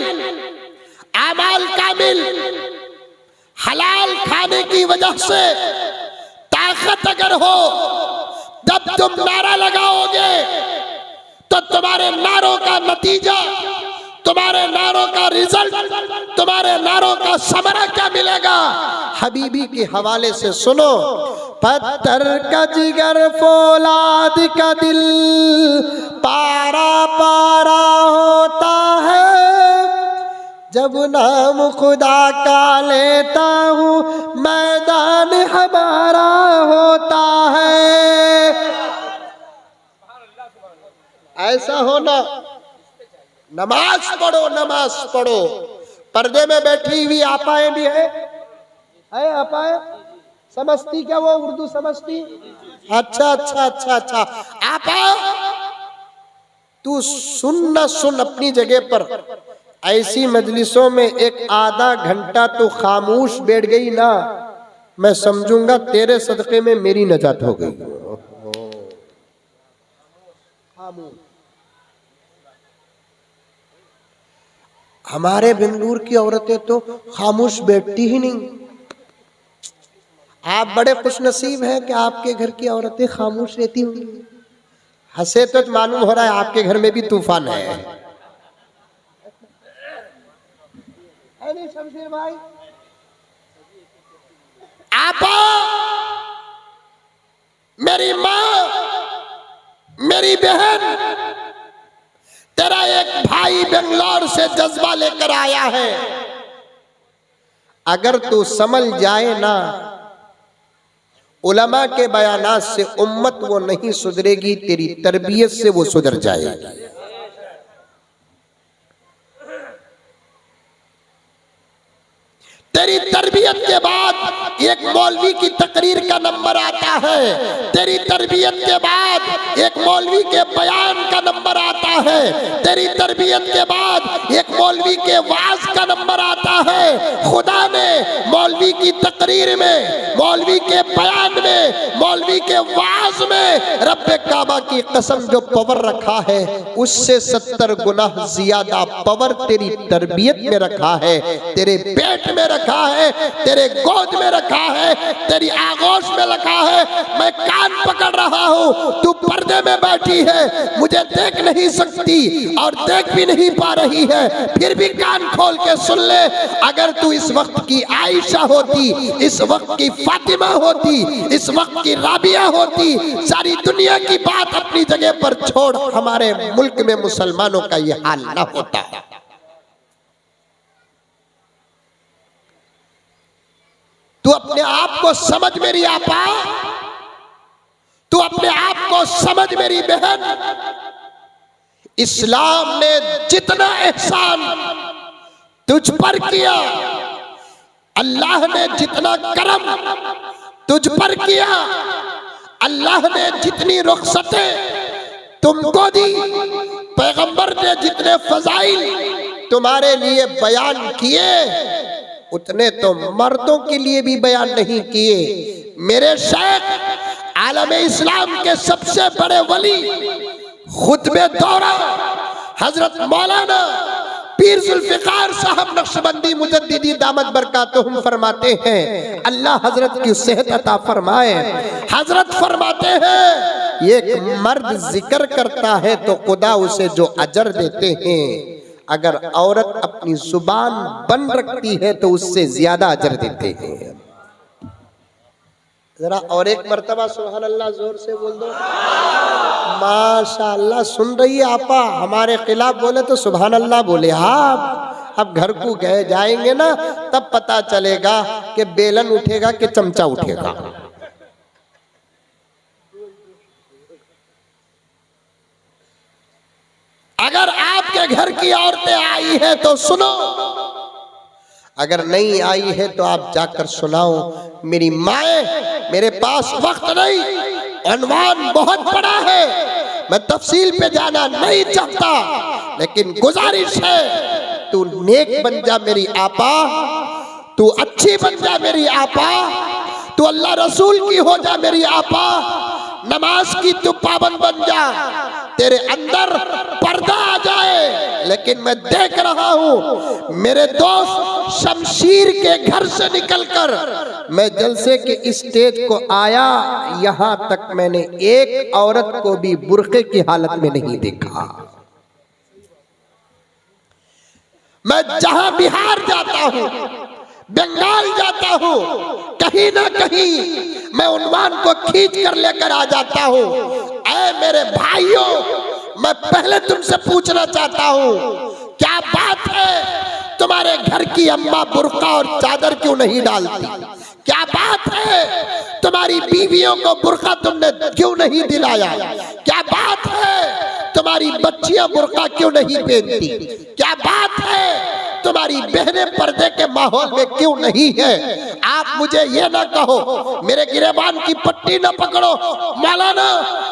आमाल कामिल, हलाल खाने की वजह से ताकत अगर हो, तब तुम नारा लगाओगे तो तुम्हारे नारों का नतीजा, तुम्हारे नारों का रिजल्ट, तुम्हारे नारों का समरा क्या मिलेगा? हबीबी के हवाले से सुनो। पत्थर का जिगर, फौलाद का दिल, पारा पारा होता है जब नाम खुदा का लेता हूँ, मैदान हमारा होता है। ऐसा होना। नमाज पढ़ो, नमाज पढ़ो। पर्दे में बैठी हुई आपाएं भी है आपाएं? समझती क्या वो उर्दू समझती? अच्छा अच्छा अच्छा अच्छा। आपा तू सुन न सुन अपनी जगह पर, ऐसी मजलिसों में एक आधा घंटा तो खामोश बैठ गई ना, मैं समझूंगा तेरे सदक़े में मेरी नजात हो गई। हमारे बेंगलुरु की औरतें तो खामोश बैठती ही नहीं। आप बड़े खुशनसीब हैं कि आपके घर की औरतें खामोश रहती होंगी। हंसे तो मालूम हो रहा है आपके घर में भी तूफान है। नहीं शमशेर भाई, आप मेरी माँ, मेरी बहन, तेरा एक भाई बेंगलोर से जज्बा लेकर आया है। अगर तू समझ जाए ना, उलमा के बयानात से उम्मत वो नहीं सुधरेगी, तेरी तरबियत से वो सुधर जाएगी। तेरी तरबियत के बाद एक मौलवी की तकरीर का नंबर आता है, तेरी तरबियत के बाद एक मौलवी के बयान का नंबर आता है, तेरी तरबियत के बाद एक मौलवी के वाज का नंबर आता है। खुदा ने मौलवी की तकरीर में, मौलवी के बयान में, मौलवी के वाज में रब्बे काबा की कसम जो पावर रखा है, उससे 70 गुना ज्यादा पावर तेरी तरबियत में रखा है, तेरे पेट में रखा है, तेरे गोद में रखा है, तेरी आगोश में रखा है। मैं कान पकड़ रहा हूं, तू पर्दे में बैठी है, मुझे देख नहीं सकती और देख भी नहीं पा रही है, फिर भी कान खोल के सुन ले। अगर तू इस वक्त की आयशा होती, इस वक्त की फातिमा होती, इस वक्त की राबिया होती, सारी दुनिया की बात अपनी जगह पर छोड़, हमारे मुल्क में मुसलमानों का यह हाल न होता। तू अपने आप को समझ मेरी आपा, तू अपने आप को समझ मेरी बहन। इस्लाम ने जितना एहसान तुझ पर किया, अल्लाह ने जितना करम तुझ पर किया, अल्लाह ने जितनी रुखसतें तुमको दी, पैगंबर ने जितने फजाइल तुम्हारे लिए बयान किए, उतने तो मर्दों के लिए भी बयान नहीं किए। मेरे शेख आलमे इस्लाम के सबसे बड़े वली खुतबे दौरा हजरत मौलाना पीर जुल्फिकार साहब नक्शबंदी मुजद्दिदी दामत बरकातुहुम फरमाते हैं, अल्लाह हजरत की सेहत अता फरमाए। हजरत फरमाते हैं, एक मर्द जिक्र करता है तो खुदा उसे जो अजर देते हैं, अगर औरत अपनी जुबान बंद रखती है तो उससे ज्यादा अजर देते हैं। जरा और एक मर्तबा सुभान अल्लाह जोर से बोल दो। माशाअल्लाह, सुन रही है आपा, हमारे खिलाफ बोले तो सुभान अल्लाह बोले। हाँ, अब घर को गए जाएंगे ना, तब पता चलेगा कि बेलन उठेगा कि चमचा उठेगा। अगर आपके घर की औरतें आई हैं तो सुनो, अगर नहीं आई है तो आप जाकर सुनाओ। मेरी माए, मेरे पास वक्त नहीं, अनवान बहुत बड़ा है, मैं तफसील पे जाना नहीं चाहता, लेकिन गुजारिश है तू नेक बन जा मेरी आपा, तू अच्छी बन जा मेरी आपा, तू अल्लाह रसूल की हो जा मेरी आपा, नमाज की तू पाबंद बन जा, तेरे अंदर पर्दा आ जाए। लेकिन मैं देख रहा हूं मेरे दोस्त शमशीर के घर से निकलकर मैं जलसे के स्टेज को आया, यहां तक मैंने एक औरत को भी बुर्के की हालत में नहीं देखा। मैं जहां बिहार जाता हूं, बंगाल जाता हूं, कहीं ना कहीं मैं उन्वान को खींच कर लेकर आ जाता हूं। ऐ मेरे भाइयों, मैं पहले तुमसे पूछना चाहता हूं, क्या बात है तुम्हारे घर की अम्मा बुर्का और चादर क्यों नहीं डालती? क्या बात है तुम्हारी बीवियों को बुर्का तुमने क्यों नहीं दिलाया? क्या बात है तुम्हारी बच्चियां बुर्का क्यों नहीं पहनती? क्या बात है तुम्हारी बहनें पर्दे के माहौल में क्यों नहीं है? आप आप मुझे ये ना कहो, मेरे गिरेबान की पट्टी ना पकड़ो, मौलाना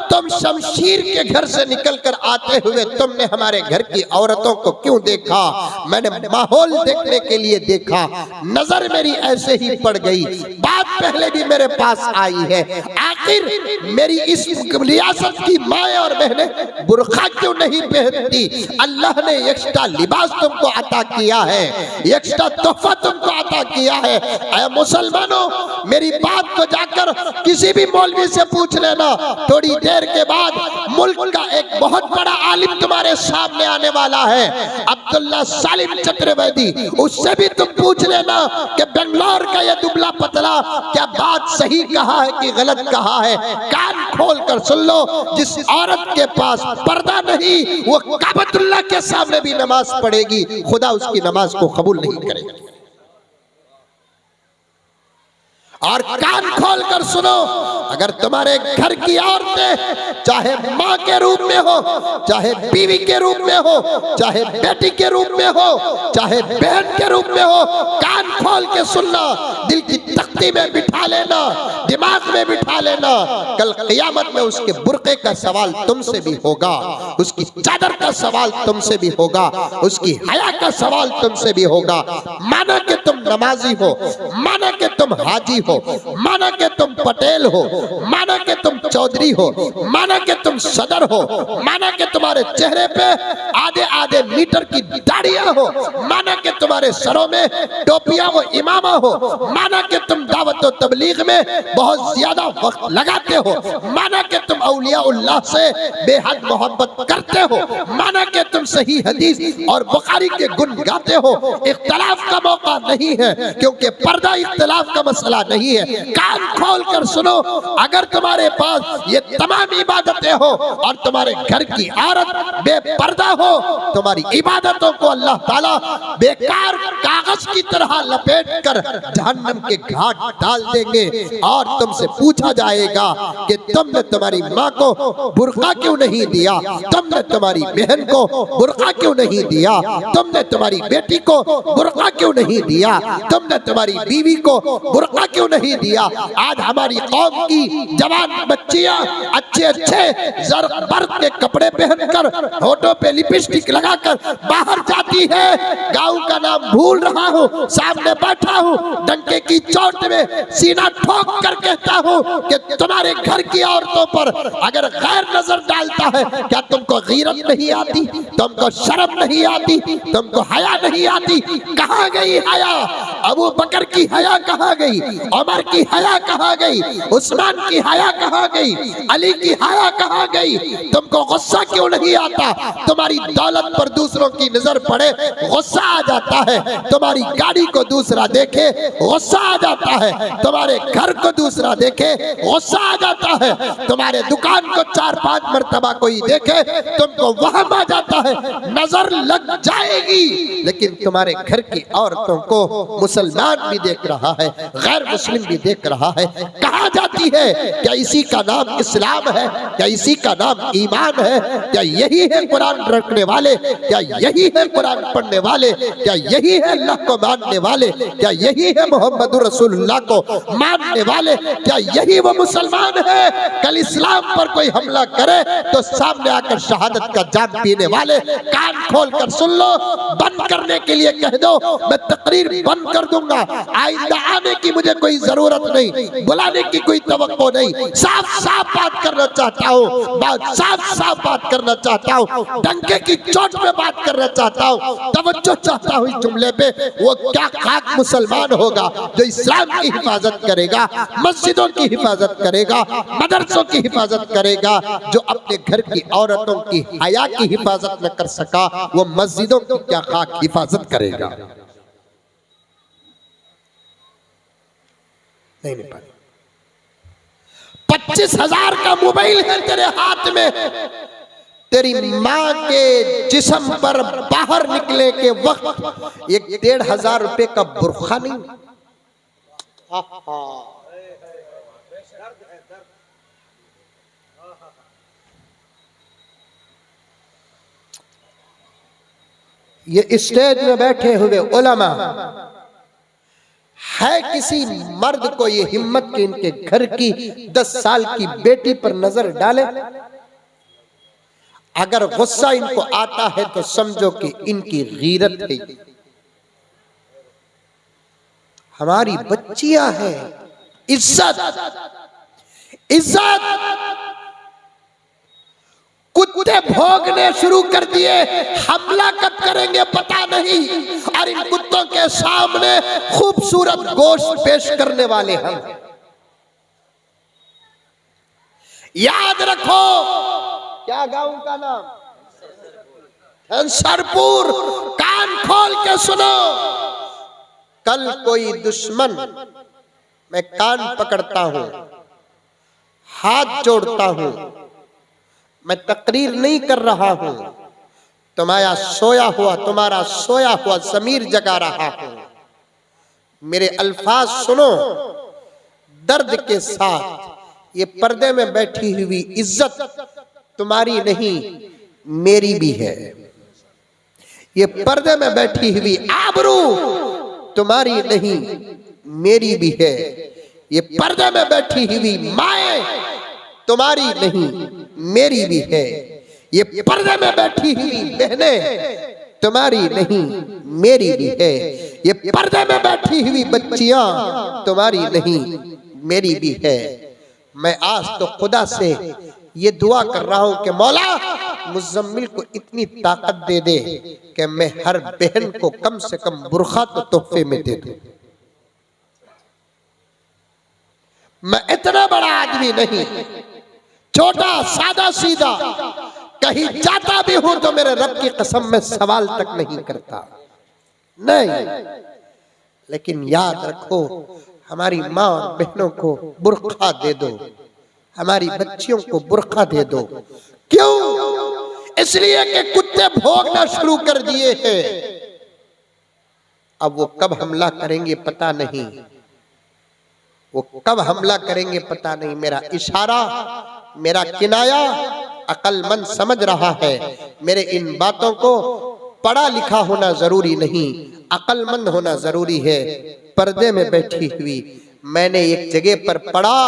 तुम शमशीर के घर से निकलकर आते हुए तुमने हमारे घर की औरतों को क्यों देखा? मैंने माहौल देखने के लिए देखा, नजर मेरी ऐसे ही पड़ गई। बात पहले भी मेरे पास आई है, आखिर मेरी इस रियासत की माएं और बहनें बुर्खा क्यों नहीं पहनती? अल्लाह ने एक्स्ट्रा लिबास तुमको अता किया है, एक्स्ट्रा तोहफा तुमको अता किया है। ऐ मुसलमानों, मेरी बात को जाकर किसी भी मौलवी से पूछ लेना, थोड़ी देर के बाद मुल्क का एक बहुत बड़ा आलिम तुम्हारे सामने आने वाला है, अब्दुल्ला सालिम चक्रवर्ती। उससे भी तुम पूछ लेना कि बेंगलोर का ये दुबला पतला क्या बात सही कहा है कि गलत कहा है। कान खोल कर सुन लो, जिस औरत के पास पर्दा नहीं वो काबतुल्लाह के सामने भी नमाज पढ़ेगी, खुदा उसकी नमाज को कबूल नहीं करेगा। और कान खोल कर सुनो, अगर तुम्हारे घर की औरतें चाहे माँ के रूप में हो, चाहे बीवी के रूप में हो, चाहे बेटी के रूप में हो, चाहे बहन के रूप में हो, कान खोल के सुनना, दिल की तख्ती में बिठा लेना, दिमाग में बिठा लेना, कल क़यामत में उसके बुर्के का सवाल तुमसे भी होगा, उसकी चादर का सवाल तुमसे भी होगा, उसकी हया का सवाल तुमसे भी होगा। माना कि तुम नमाजी हो, माना कि तुम हाजी हो, माना कि तुम पटेल हो, माना कि तुम चौधरी हो, माना कि तुम सदर हो, माना कि तुम्हारे चेहरे पे आधे आधे मीटर की दाढ़ियां हो, माना कि तुम्हारे सरों में टोपियां वो इमामा हो, माना कि तुम दावत व तबलीग में बहुत ज्यादा वक्त लगाते हो, माना कि तुम औलियाउल्लाह से बेहद मोहब्बत करते हो, माना कि तुम सही हदीस और बुखारी के गुण गाते हो। इख्तलाफ का मौका नहीं है, क्योंकि पर्दा इख्तलाफ का मसला नहीं है। कान खोल कर सुनो, अगर तुम्हारे पास ये तमाम इबादतें हो और तुम्हारे घर की औरत बेपर्दा हो, तुम्हारी इबादतों को अल्लाह ताला बेकार कागज की तरह लपेट कर जहन्नम के घाट डाल देंगे और तुमसे पूछा जाएगा कि तुमने तुम्हारी माँ को बुर्का क्यों नहीं दिया, तुमने तुम्हारी बहन को बुर्का क्यों नहीं दिया, तुमने तुम्हारी बेटी को बुर्का क्यों नहीं दिया, तुमने तुम्हारी बीवी को बुर्का क्यों नहीं दिया। आज हमारी कौम की जवान बच्चियां अच्छे अच्छे जरबर्द के कपड़े पहनकर, होठों पे लिपस्टिक लगाकर बाहर जाती है। गांव का नाम भूल रहा हूँ, सामने बैठा हूँ, डंके की चोट में सीना ठोक कर कहता हूँ कि तुम्हारे घर की औरतों पर अगर गैर नजर डालता है, क्या तुमको गीरत नहीं आती, तुमको शर्म नहीं आती, तुमको हया नहीं आती? कहाँ गई हया? अबू बकर की हया कहाँ गई? उमर की हया कहाँ गई? उस्मान की हया कहाँ गई? अली की हया कहाँ गई? तुमको गुस्सा क्यों नहीं आता? तुम्हारी दौलत पर दूसरों की नजर पड़े गुस्सा आ जाता है, तुम्हारी गाड़ी को दूसरा देखे गुस्सा आ जाता है, तुम्हारे घर को दूसरा देखे गुस्सा आ जाता है, तुम्हारे दुकान को 4-5 मर्तबा कोई देखे तुमको वहम आ जाता है, नजर लग जाएगी। लेकिन तुम्हारे घर की औरतों को मुसलमान भी देख रहा है, गैर मुस्लिम भी देख रहा है, कहा जाती है क्या इसी का नाम इस्लाम है? क्या इसी का नाम ईमान है? क्या यही है कुरान रखने वाले? क्या यही है कुरान पढ़ने वाले? क्या यही है अल्लाह को मानने वाले? क्या यही है मोहम्मद रसूलुल्लाह को मानने वाले? क्या यही वो मुसलमान है? कल इस्लाम पर कोई हमला करे तो सामने आकर शहादत का जाम पीने वाले। कान खोल कर सुन लो, बंद करने के लिए कह दो, मैं तकरीर बंद कर दूंगा, आइंदा आने की मुझे कोई जरूरत नहीं, बुलाने की कोई तवक्को नहीं। साफ साफ बात करना चाहता हूँ, साफ साफ बात करना चाहता हूँ, डंके की चोट में बात करना चाहता हूँ, तवज्जो चाहता हूँ इस जुमले पे। वो क्या खाक मुसलमान होगा जो इस्लाम की हिफाजत करेगा, मस्जिदों की हिफाजत करेगा, मदरसों की हिफाजत करेगा, जो अपने घर की औरतों की हया की हिफाजत न कर सका, वो मस्जिदों की क्या खाक हिफाजत करेगा? नहीं पाए। 25,000 का मोबाइल है तेरे हाथ में, तेरी माँ के जिस्म पर बाहर निकले के वक्त एक 1,500 रुपए का बुर्खा नहीं। ये स्टेज में बैठे हुए उलमा है किसी मर्द को ये हिम्मत कि इनके घर की 10 साल की बेटी पर नजर डाले? अगर गुस्सा इनको आता है तो समझो कि इनकी गीरत है। हमारी बच्चियां हैं, इज्जत इज्जत कुत्ते भोगने शुरू कर दिए, हमला कब करेंगे पता नहीं, और इन कुत्तों के सामने खूबसूरत गोश्त पेश करने वाले हम। याद रखो, क्या गांव का नाम? हंसरपुर। कान खोल के सुनो, कल कोई दुश्मन, मैं कान पकड़ता हूं, हाथ जोड़ता हूं, मैं तकरीर नहीं कर रहा हूं, तुम्हारा सोया हुआ ज़मीर जगा रहा हूं। मेरे अल्फाज सुनो दर्द के साथ। ये पर्दे में बैठी हुई इज्जत तुम्हारी नहीं मेरी भी है। ये पर्दे में बैठी हुई आबरू तुम्हारी नहीं मेरी भी है। ये पर्दे में बैठी हुई माए तुम्हारी नहीं मेरी भी है। ये पर्दे में बैठी हुई बहनें तुम्हारी नहीं मेरी भी है। ये पर्दे में बैठी हुई बच्चियां तुम्हारी नहीं मेरी भी है। मैं आज तो खुदा से ये दुआ कर रहा हूं कि मौला मुज़म्मिल को इतनी ताकत दे दे कि मैं हर बहन को कम से कम बुरखा तो तोहफे में दे दूं। मैं इतना बड़ा आदमी नहीं, छोटा सादा सीधा, कहीं जाता भी हूं तो मेरे रब की कसम में सवाल तक नहीं करता, नहीं। लेकिन याद रखो, हमारी माँ और बहनों को बुर्खा दे दो, हमारी बच्चियों को बुर्खा दे दो। क्यों? इसलिए कि कुत्ते भोगना शुरू कर दिए हैं। अब वो कब हमला करेंगे पता नहीं, वो कब हमला करेंगे पता नहीं। मेरा इशारा, मेरा किनाया अक्लमंद समझ रहा है। मेरे इन बातों को पढ़ा लिखा होना जरूरी नहीं, अक्लमंद होना जरूरी है। पर्दे में बैठी हुई, मैंने एक जगह पर पढ़ा,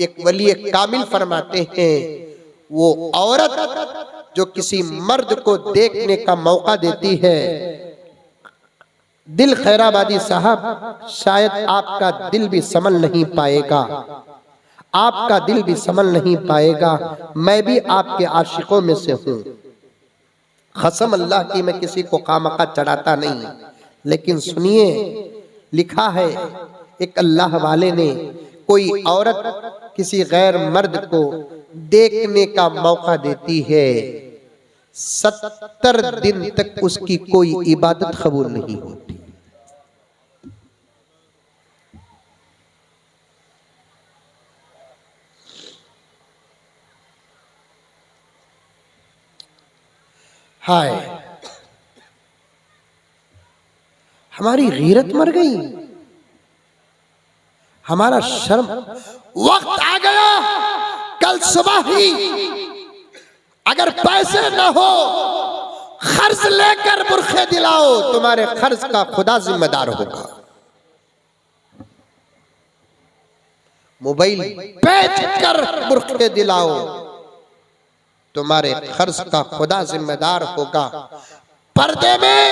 एक वली कामिल फरमाते हैं, वो औरत जो किसी मर्द को देखने का मौका देती है, दिल खैराबादी साहब, शायद आपका दिल भी संभल नहीं पाएगा, आपका दिल भी संभल नहीं पाएगा। मैं भी आपके आशिकों में से हूँ। कसम अल्लाह की मैं किसी को खामखा चढ़ाता नहीं, लेकिन सुनिए, लिखा है एक अल्लाह वाले ने, कोई औरत किसी गैर मर्द को देखने का मौका देती है, 70 दिन तक उसकी कोई इबादत कबूल नहीं होती। हाय, हमारी गीरत मर गई, हमारा शर्म। वक्त आ गया, कल सुबह ही अगर पैसे न हो, खर्च लेकर बुरखे दिलाओ, तुम्हारे खर्च का खुदा जिम्मेदार होगा। मोबाइल बेच कर बुरखे दिलाओ, तुम्हारे खर्च का खुदा जिम्मेदार होगा। पर्दे में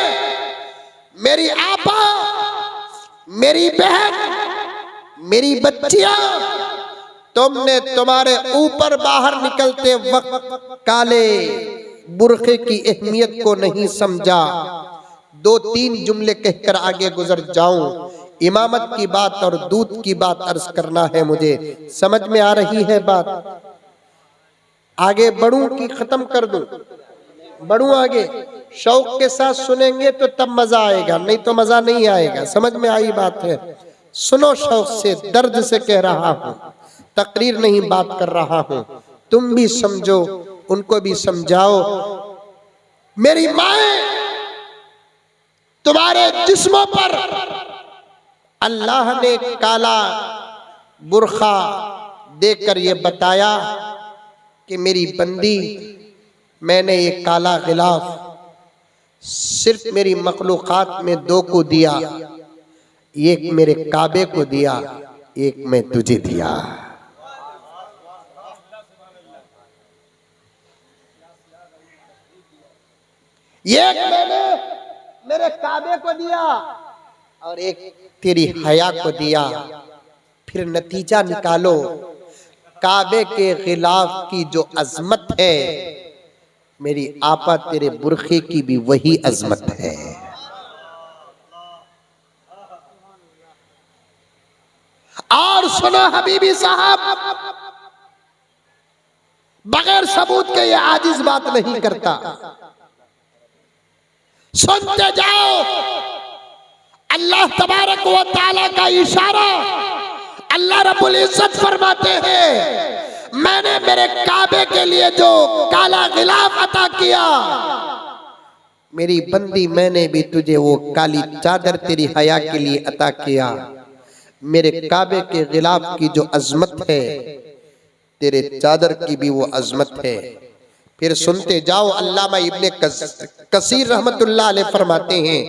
मेरी आपा, मेरी बहन, मेरी बच्चियां, तुमने तुम्हारे ऊपर बाहर निकलते वक्त काले बुरखे की अहमियत को नहीं समझा। 2-3 जुमले कहकर आगे गुजर जाऊं। इमामत की बात और दूध की बात अर्ज करना है मुझे, समझ में आ रही है बात? आगे बढ़ूं कि खत्म कर दूं? बढ़ूं आगे? शौक के साथ सुनेंगे तो तब मजा आएगा, नहीं तो मजा नहीं आएगा। समझ में आई बात है? सुनो शौक से, दर्द से कह रहा हूं, तकरीर नहीं बात कर रहा हूं। तुम भी समझो, उनको भी समझाओ। मेरी माए, तुम्हारे जिस्मों पर अल्लाह ने काला बुरखा देकर ये बताया कि मेरी बंदी, मैंने ये काला गिलाफ सिर्फ मेरी मखलूकात में 2 को दिया। एक मेरे काबे को दिया, एक मैं तुझे दिया। एक मैंने मेरे काबे को दिया और एक तेरी हया को दिया। फिर नतीजा निकालो, काबे के खिलाफ की जो अजमत है, मेरी आपा तेरे बुरखे की भी वही अजमत है। और सुनो हबीबी साहब, बगैर सबूत के ये आजिज बात नहीं करता। सुनते जाओ, अल्लाह तबारक व तआला का इशारा, अल्लाह रब्बुल इज्जत फरमाते हैं, मैंने मेरे काबे के लिए जो काला गिलाफ अता किया, मेरी बंदी मैंने भी तुझे वो काली चादर तेरी हया के लिए अता किया। मेरे काबे के गिलाफ की जो अजमत है, तेरे चादर की भी वो अजमत है। फिर सुनते जाओ, अल्लामा इब्ने कसीर रहमतुल्लाह अलैह फरमाते हैं,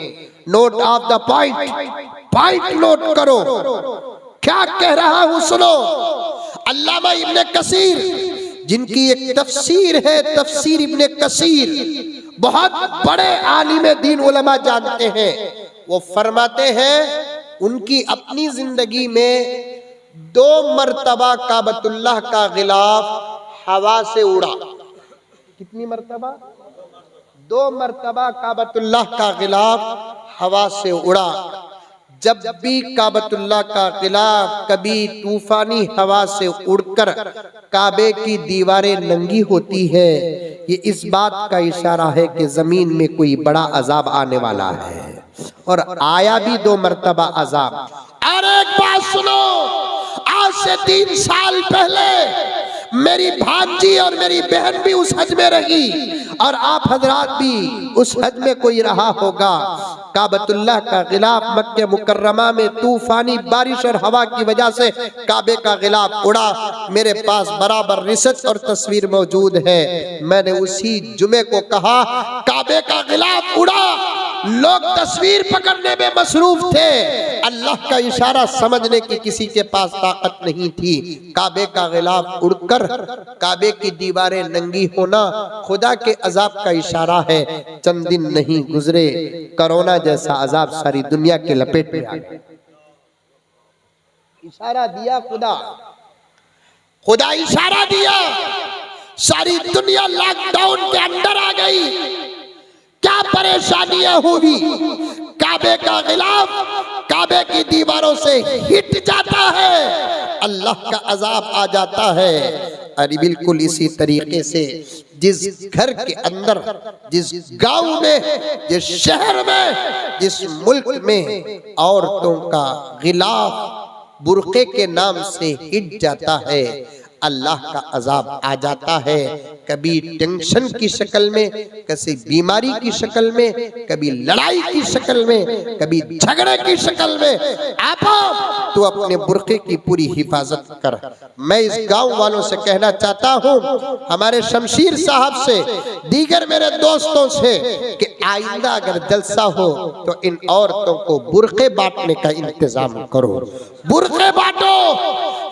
note of the point note करो, क्या कह रहा हूं सुनो। अल्लामा इब्ने कसीर, जिनकी एक तफसीर है, तफसीर इब्ने कसीर, बहुत बड़े आलिम दीन उलमा जानते हैं, वो फरमाते हैं उनकी अपनी जिंदगी में 2 मरतबा काबतुल्लाह का गिलाफ हवा से उड़ा। कितनी मरतबा? 2 मरतबा काबतुल्लाह का गिलाफ हवा से उड़ा। जब भी काबतुल्लाह का गिलाफ कभी तूफानी हवा से उड़कर काबे की दीवारें नंगी होती है, ये इस बात का इशारा है कि जमीन में कोई बड़ा अजाब आने वाला है। और आया भी 2 मरतबा अजाब। और एक बात सुनो, आज से 3 साल पहले मेरी भांजी और मेरी बहन भी उस हज में रही, और आप हजरात भी उस हज में कोई रहा होगा। काबतुल्लाह का गिलाफ मक्के मुकर्रमा में तूफानी बारिश और हवा की वजह से काबे का गिलाफ उड़ा। मेरे पास बराबर रिसर्च और तस्वीर मौजूद है। मैंने उसी जुमे को कहा, काबे का गिलाफ उड़ा, लोग तस्वीर पकड़ने में मसरूफ थे, अल्लाह का इशारा समझने की किसी के पास ताकत नहीं थी। काबे का गिलाफ उड़कर काबे की दीवारें नंगी होना खुदा के अजाब का इशारा है। चंद दिन नहीं गुजरे, कोरोना जैसा अजाब सारी दुनिया के लपेट में आ गया। इशारा दिया खुदा इशारा दिया, सारी दुनिया लॉकडाउन के अंदर आ गई। क्या परेशानियां हुई, काबे का गिलाफ काबे की दीवारों से हिट जाता है, अल्लाह का अजाब आ जाता है। अरे बिल्कुल इसी तरीके से जिस घर के अंदर, जिस गांव में, जिस शहर में, जिस मुल्क में औरतों का गिलाफ बुरके के नाम से हिट जाता है, अल्लाह का अजाब आ जाता है। कभी टेंशन की शक्ल में, किसी बीमारी की शक्ल में, कभी लड़ाई की शक्ल में, कभी झगड़े की शक्ल में। आपा तू अपने बुरके की पूरी हिफाजत कर। मैं इस गांव वालों से कहना चाहता हूं, हमारे शमशीर साहब से, दीगर मेरे दोस्तों से, कि आइंदा अगर जलसा हो तो इन औरतों को बुरके बांटने का इंतजाम करो। बुरके बांटो।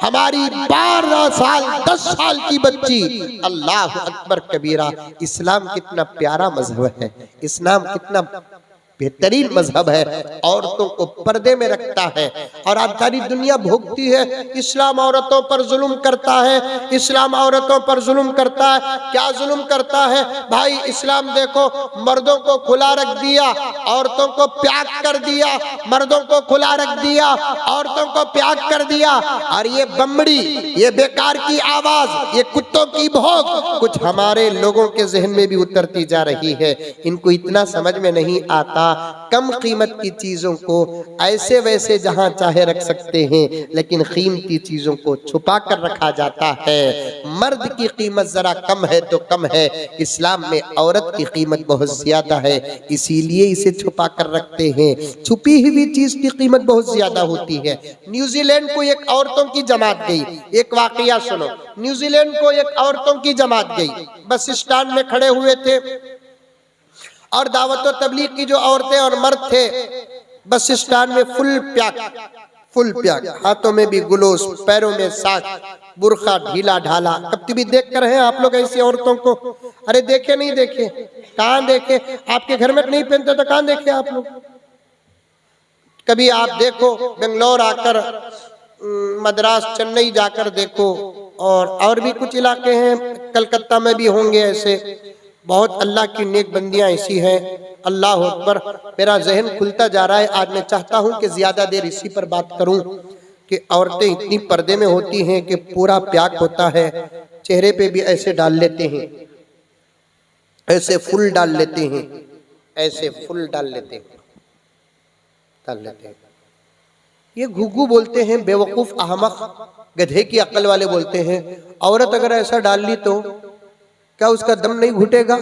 हमारी 12 साल 10 साल की बच्ची, अल्लाह अकबर कबीरा। इस्लाम कितना प्यारा मजहब है, इस्लाम कितना बेहतरीन मजहब है, औरतों को पर्दे में रखता है। और आज सारी दुनिया भोगती है, इस्लाम औरतों पर जुल्म करता है, इस्लाम औरतों पर जुल्म करता है। क्या जुल्म करता है भाई? इस्लाम देखो, मर्दों को खुला रख दिया, औरतों को प्याक कर दिया, मर्दों को खुला रख दिया, औरतों को प्याक कर दिया। और ये बम्बड़ी, ये बेकार की आवाज, ये कुत्तों की भौंक कुछ हमारे लोगों के जहन में भी उतरती जा रही है। इनको इतना समझ में नहीं आता, कम कीमत की चीजों को ऐसे वैसे जहां चाहे रख सकते हैं, लेकिन कीमती चीजों को छुपा कर रखा जाता है। मर्द की कीमत जरा कम है तो कम है, इस्लाम में औरत की कीमत बहुत ज्यादा है, इसीलिए इसे छुपा कर रखते हैं। छुपी हुई चीज की कीमत बहुत ज्यादा होती है। न्यूजीलैंड को एक औरतों की जमात गई, एक वाकया सुनो। न्यूजीलैंड को एक औरतों की जमात गई, बस स्टैंड में खड़े हुए थे, और दावत और तबलीग की जो औरतें और मर्द थे बस स्टैंड में फुल प्याक, हाथों में भी गुलोस, पैरों में साक, बुरखा ढीला ढाला। कभी भी देख कर हैं आप लोग ऐसी औरतों को? अरे देखे नहीं देखे, कहाँ देखे? आपके घर में नहीं पहनते तो कहाँ देखे आप लोग? कभी आप देखो बेंगलोर आकर, मद्रास, चेन्नई जाकर देखो, और भी कुछ इलाके हैं, कलकत्ता में भी होंगे ऐसे। बहुत अल्लाह की नेक बंदियां ऐसी हैं। अल्लाह अकबर। मेरा जहन खुलता जा रहा है। आज मैं चाहता हूं कि ज्यादा देर इसी पर बात करूं कि औरतें इतनी पर्दे में होती हैं कि पूरा प्याक होता है, चेहरे पे भी ऐसे डाल लेते हैं, ऐसे फुल डाल लेते हैं, ऐसे फुल डाल लेते हैं। ये घुघू बोलते हैं, बेवकूफ, अहमक, गधे की अक्ल वाले बोलते हैं। औरत अगर ऐसा डाल ली तो क्या उसका दम नहीं घुटेगा?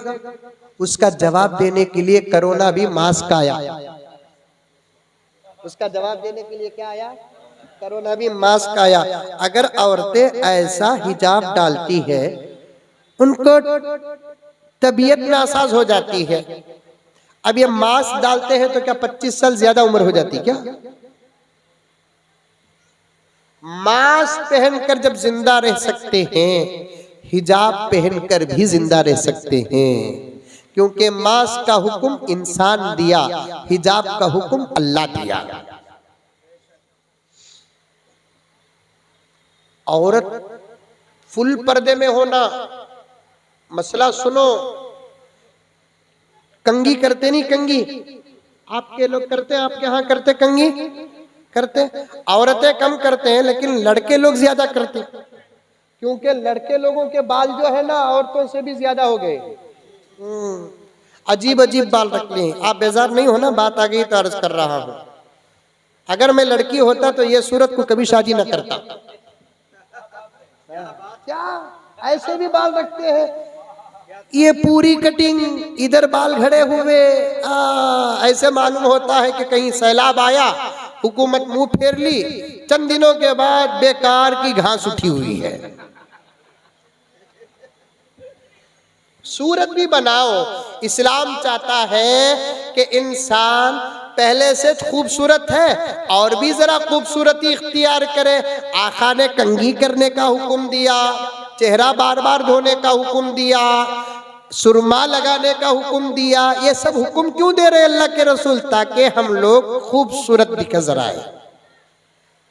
उसका जवाब देने के लिए कोरोना भी मास्क आया। उसका जवाब देने के लिए क्या आया? कोरोना भी मास्क आया। अगर औरतें ऐसा हिजाब डालती है, उनको तबीयत नासाज हो जाती है। अब ये मास्क डालते हैं तो क्या 25 साल ज्यादा उम्र हो जाती क्या? मास्क पहनकर जब जिंदा रह सकते हैं, हिजाब पहनकर भी जिंदा रह सकते हैं, क्योंकि मास्क का हुक्म इंसान दिया, हिजाब का हुक्म अल्लाह दिया। औरत फुल पर्दे में होना, मसला सुनो। कंगी करते नहीं? कंगी आपके लोग करते हैं, आपके यहां करते कंगी? करते। औरतें कम करते हैं, लेकिन लड़के लोग ज्यादा करते, क्योंकि लड़के लोगों के बाल जो है ना औरतों से भी ज्यादा हो गए। अजीब अजीब बाल रखते हैं। आप बेजार नहीं हो ना, बात आ गई तो अर्ज कर रहा हूं। अगर मैं लड़की होता तो ये सूरत को कभी शादी ना करता। क्या ऐसे भी बाल रखते हैं? ये पूरी कटिंग, इधर बाल घड़े हुए, ऐसे मालूम होता है कि कहीं सैलाब आया, हुकूमत मुंह फेर ली, चंद दिनों के बाद बेकार की घास उठी हुई है। सूरत भी बनाओ। इस्लाम चाहता है कि इंसान पहले से खूबसूरत है और भी जरा खूबसूरती इख्तियार करे। आका ने कंघी करने का हुक्म दिया, चेहरा बार बार धोने का हुक्म दिया, सुरमा लगाने का हुक्म दिया। ये सब हुक्म क्यों दे रहे अल्लाह के रसूल? ताकि हम लोग खूबसूरत दिख आए।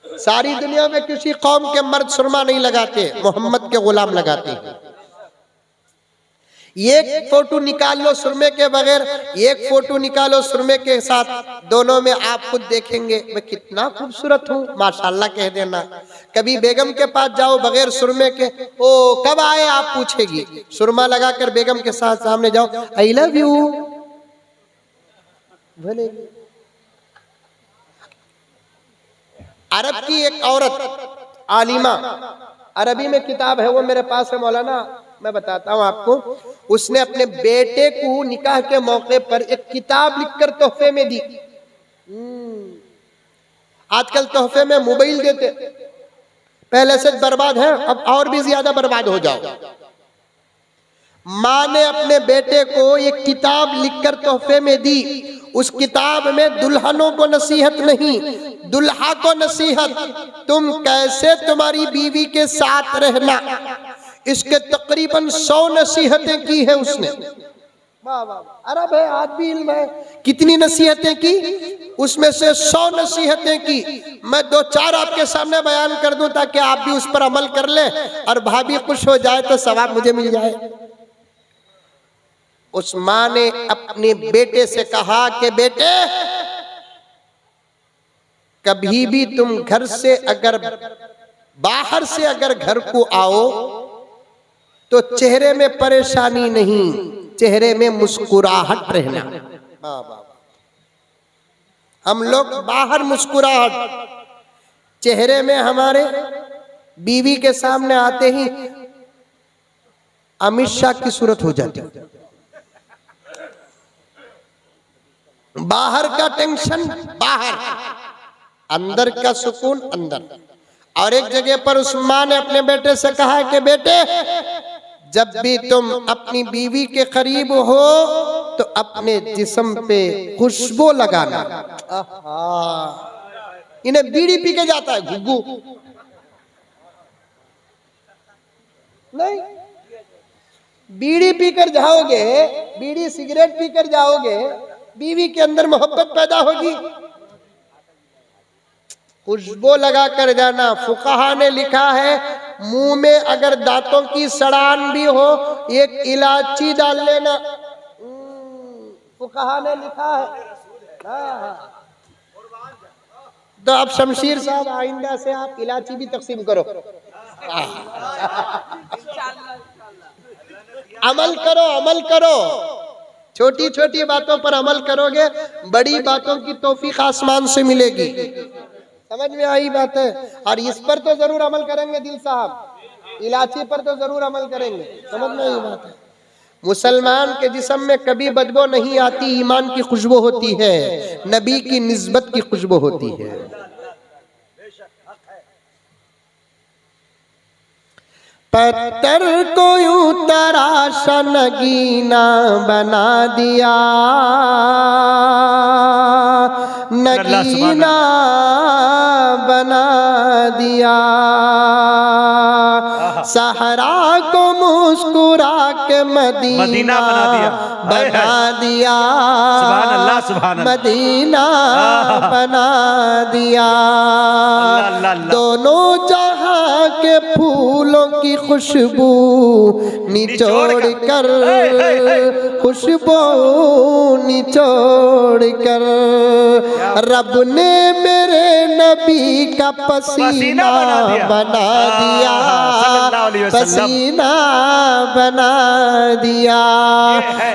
सारी दुनिया में किसी कौम के मर्द सुरमा नहीं लगाते, मोहम्मद के गुलाम लगाते हैं। एक फोटो निकाल लो सुरमे के बगैर, एक फोटो निकालो सुरमे के साथ, दोनों में आप खुद देखेंगे मैं कितना खूबसूरत हूँ, माशाल्लाह कह देना। कभी बेगम के पास जाओ बगैर सुरमे के, ओ कब आए आप पूछेगी। सुरमा लगाकर बेगम के साथ सामने जाओ, आई लव यू बोलेगी। अरब की एक औरत आलिमा, अरबी में किताब है, वो मेरे पास है मौलाना, मैं बताता हूँ आपको। उसने अपने बेटे को निकाह के मौके पर एक किताब लिखकर तोहफे में दी। आजकल तोहफे में मोबाइल देते, पहले से बर्बाद है, अब और भी ज्यादा बर्बाद हो जाओ। माँ ने अपने बेटे को एक किताब लिखकर तोहफे में दी। उस किताब में दुल्हनों को नसीहत नहीं, दुल्हा को नसीहत, तुम कैसे तुम्हारी बीवी के साथ रहना, इसके तकरीबन 100 नसीहतें की है उसने। वाह वाह, अरब है, आज भी इल्म है। कितनी नसीहतें की? उसमें से 100 नसीहतें की। मैं 2-4 आपके सामने बयान कर दूं ताकि आप भी उस पर अमल कर ले और भाभी खुश हो जाए तो सवाब मुझे मिल जाए। उस माँ ने अपने बेटे से कहा कि बेटे, कभी भी तुम घर से अगर बाहर से अगर घर को आओ तो चेहरे में परेशानी नहीं, चेहरे में मुस्कुराहट रहना। हम लोग बाहर मुस्कुराहट, चेहरे में हमारे बीवी के सामने आते ही अमित शाह की सूरत हो जाती। बाहर का टेंशन बाहर, अंदर का सुकून अंदर। और एक जगह पर उस माँ ने अपने बेटे से कहा कि बेटे, जब भी तुम अपनी बीवी के करीब हो तो अपने जिस्म पे खुशबू लगाना। इन्हें बीड़ी पी के जाता है घुग्गू नहीं, बीड़ी पीकर जाओगे, बीड़ी सिगरेट पीकर जाओगे, बीवी के अंदर मोहब्बत पैदा होगी। खुशबू लगा कर जाना। फुकाहा ने लिखा है मुंह में अगर दांतों की सड़ान भी हो एक इलायची डाल लेना। फुकाहा ने लिखा है। तो आप शमशीर साहब आइंदा से आप इलायची भी तकसीम करो। अमल करो, अमल करो। छोटी छोटी बातों पर अमल करोगे, बड़ी बातों की तौफीक आसमान से मिलेगी। समझ में आई बात है? और इस पर तो जरूर अमल करेंगे दिल साहब, इलायची पर तो जरूर अमल करेंगे। समझ में आई बात है? मुसलमान के जिस्म में कभी बदबू नहीं आती, ईमान की खुशबू होती है, नबी की निस्बत की खुशबू होती है। पत्थर को यूं तराशा नगीना बना दिया, नगीना बना दिया। सहरा को मुस्कुरा के मदीना बना दिया, सुभान अल्लाह, सुभान अल्लाह। मदीना बना दिया। दोनों जहां के फूलों की खुशबू निचोड़ कर, खुशबू निचोड़ कर, रब ने मेरे नबी का पसीना बना दिया, पसीना बना दिया।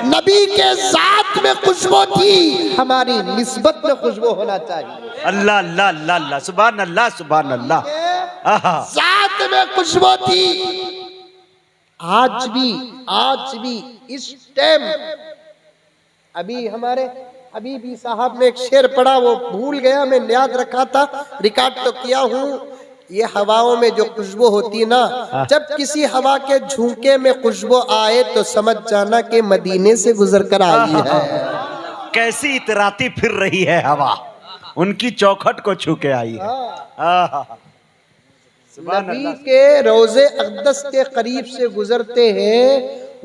नबी के साथ में खुशबू थी, हमारी निस्बत में खुशबू होना चाहिए। अल्लाह अल्लाह अल्लाह अल्लाह, सुभान अल्लाह, सुभान अल्लाह। साथ में खुशबू थी। आज भी इस टाइम अभी हमारे हबीबी साहब ने एक शेर पढ़ा, वो भूल गया, मैं याद रखा था, रिकॉर्ड तो किया हूँ। ये हवाओं में जो खुशबू होती है ना, जब किसी हवा के झोंके में खुशबू आए तो समझ जाना कि मदीने से गुजर कर आई है। कैसी इतराती फिर रही है हवा, उनकी चौखट को छू के आई है। नबी के रोजे अक़दस के करीब से गुजरते हैं,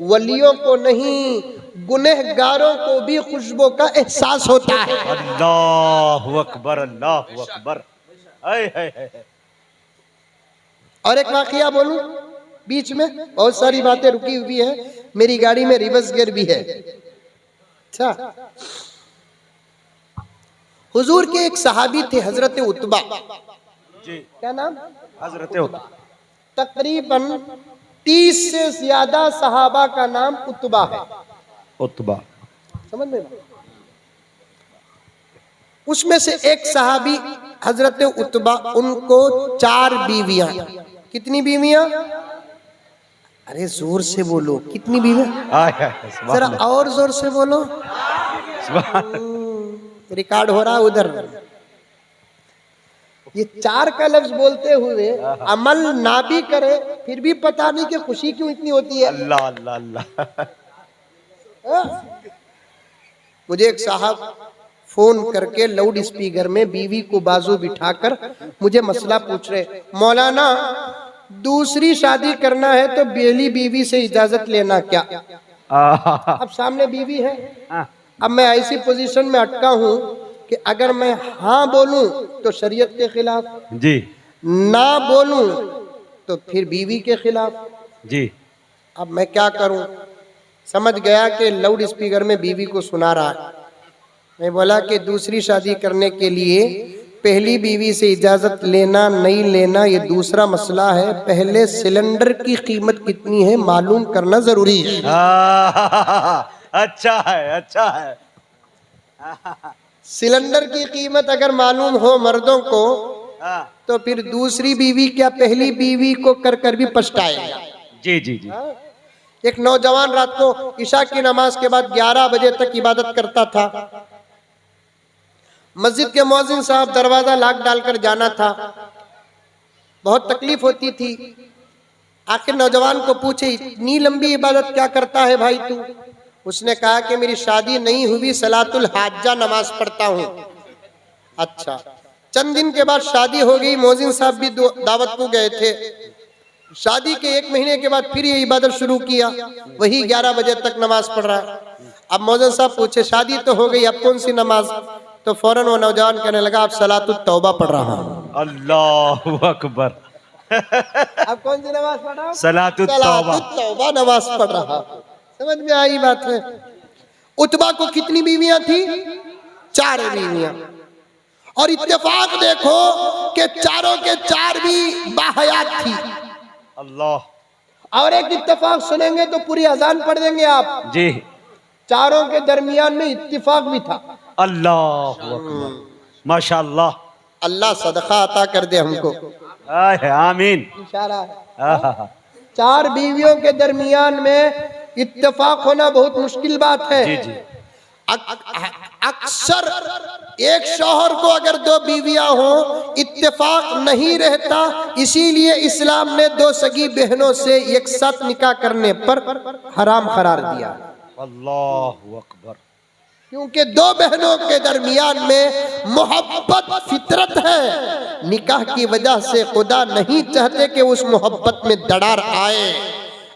वलियों को नहीं गुनहगारों को भी खुशबू का एहसास होता है। अल्लाहु अकबर, अल्लाहु अकबर। और एक वाकया बोलूं बीच में, बहुत सारी बातें रुकी हुई है, मेरी गाड़ी में रिवर्स गियर भी है। अच्छा, हुजूर के एक सहाबी थे हजरत उतबा जी, क्या नाम? हजरत उतबा। तकरीबन 30 से ज्यादा सहाबा का नाम उतबा है। उतबा, समझ में? उसमें से एक सहाबी हजरत उतबा, उनको 4 बीवियां। कितनी बीवियां? अरे जोर से बोलो, कितनी बीवियां? जरा और जोर से बोलो, रिकॉर्ड हो रहा उधर। ये 4 का लफ्ज बोलते हुए अमल ना भी करे फिर भी पता नहीं कि खुशी क्यों इतनी होती है। अल्लाह अल्लाह अल्लाह। मुझे एक साहब फोन करके लाउड स्पीकर में बीवी को बाजू बिठाकर मुझे मसला पूछ रहे, मौलाना दूसरी शादी करना है तो पहली बीवी से इजाजत लेना क्या? अब सामने बीवी है, अब मैं ऐसी पोजीशन में अटका हूं कि अगर मैं हाँ बोलूं तो शरीयत के खिलाफ जी, ना बोलूं तो फिर बीवी के खिलाफ जी। अब मैं क्या करूं? समझ गया कि लाउड स्पीकर में बीवी को सुना रहा है। मैं बोला कि दूसरी शादी करने के लिए पहली बीवी से इजाजत लेना नहीं लेना ये दूसरा मसला है, पहले सिलेंडर की कीमत कितनी है मालूम करना जरूरी है। अच्छा है, अच्छा है। सिलेंडर की कीमत अगर मालूम हो मर्दों को तो फिर दूसरी बीवी क्या पहली बीवी को कर कर भी पछताएगा। जी जी जी। एक नौजवान रात को ईशा की नमाज के बाद 11 बजे तक इबादत करता था। मस्जिद के मुअज्जिन साहब दरवाजा लॉक डालकर जाना था, बहुत तकलीफ होती थी। आखिर नौजवान को पूछे, इतनी लंबी इबादत क्या करता है भाई तू? उसने कहा कि मेरी शादी नहीं हुई, सलातुल हाजा नमाज पढ़ता हूँ। अच्छा, चंद दिन के बाद शादी हो गई, मोजिन साहब भी दावत को गए थे। शादी के 1 महीने के बाद फिर ये इबादत शुरू किया, वही 11 बजे तक नमाज पढ़ रहा है। अब मोजिन साहब पूछे शादी तो हो गई, अब कौन सी नमाज? तो फौरन वो नौजवान कहने लगा, अब सलातुत तौबा पढ़ रहा हूँ। अल्लाहु अकबर। अब कौन सी नमाज पढ़ रहा हूँ? सलातुत तौबा नमाज पढ़ रहा। समझ में आई बात है? उतबा को कितनी बीवियां थी? 4 बीवियां। और इत्तेफाक देखो कि चारों के 4 भी बाहयात थी। अल्लाह। और एक इत्तेफाक सुनेंगे तो पूरी अजान पढ़ देंगे आप जी। चारों के दरमियान में इत्तेफाक भी था। अल्लाह माशाअल्लाह। अल्लाह सदका अता कर दे हमको। आमीन। इशारा है। 4 बीवियों के दरमियान में इत्तेफाक होना बहुत मुश्किल बात है। जी जी। अक्सर एक शौहर को अगर 2 बीवियां हो इत्तेफाक नहीं रहता, इसीलिए इस्लाम ने 2 सगी बहनों से एक साथ निकाह करने पर हराम करार दिया। अल्लाहु अकबर। क्योंकि 2 बहनों के दरमियान में मोहब्बत फितरत है। निकाह की वजह से खुदा नहीं चाहते कि उस मोहब्बत में दरार आए।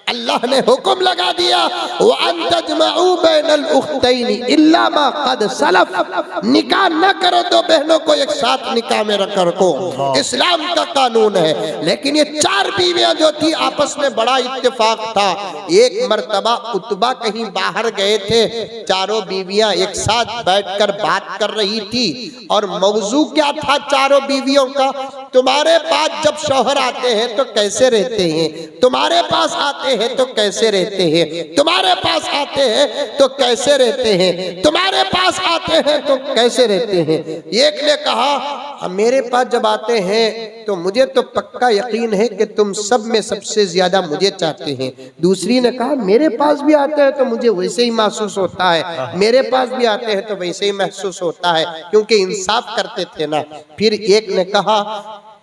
अल्लाह ने हुक्म लगा दिया, वअन तजमऊ बैनल उख्तैनी इल्ला मा क़द सलफ। निकाह न करो 2 बहनों को एक साथ निकाह में रख रखो, इस्लाम का कानून है। लेकिन ये 4 बीवियां जो थी आपस में बड़ा इत्तेफाक था। एक मर्तबा उतबा कहीं बाहर गए थे, चारों बीवियां एक साथ बैठकर बात कर रही थी। और मौजू क्या था चारों बीवियों का? तुम्हारे पास जब शौहर आते हैं तो कैसे रहते हैं, तुम्हारे पास आते हैं तो कैसे रहते हैं, तुम्हारे पास आते हैं तो कैसे रहते हैं, तुम्हारे पास आते हैं तो कैसे रहते हैं। एक ने कहा, मेरे पास जब आते हैं तो मुझे तो पक्का यकीन है कि तुम सब में सबसे ज्यादा मुझे चाहते हैं। दूसरी ने कहा, मेरे पास भी आते हैं तो मुझे वैसे ही महसूस होता है, मेरे पास भी आते हैं तो वैसे ही महसूस होता है, क्योंकि इंसाफ करते थे ना। फिर एक ने कहा,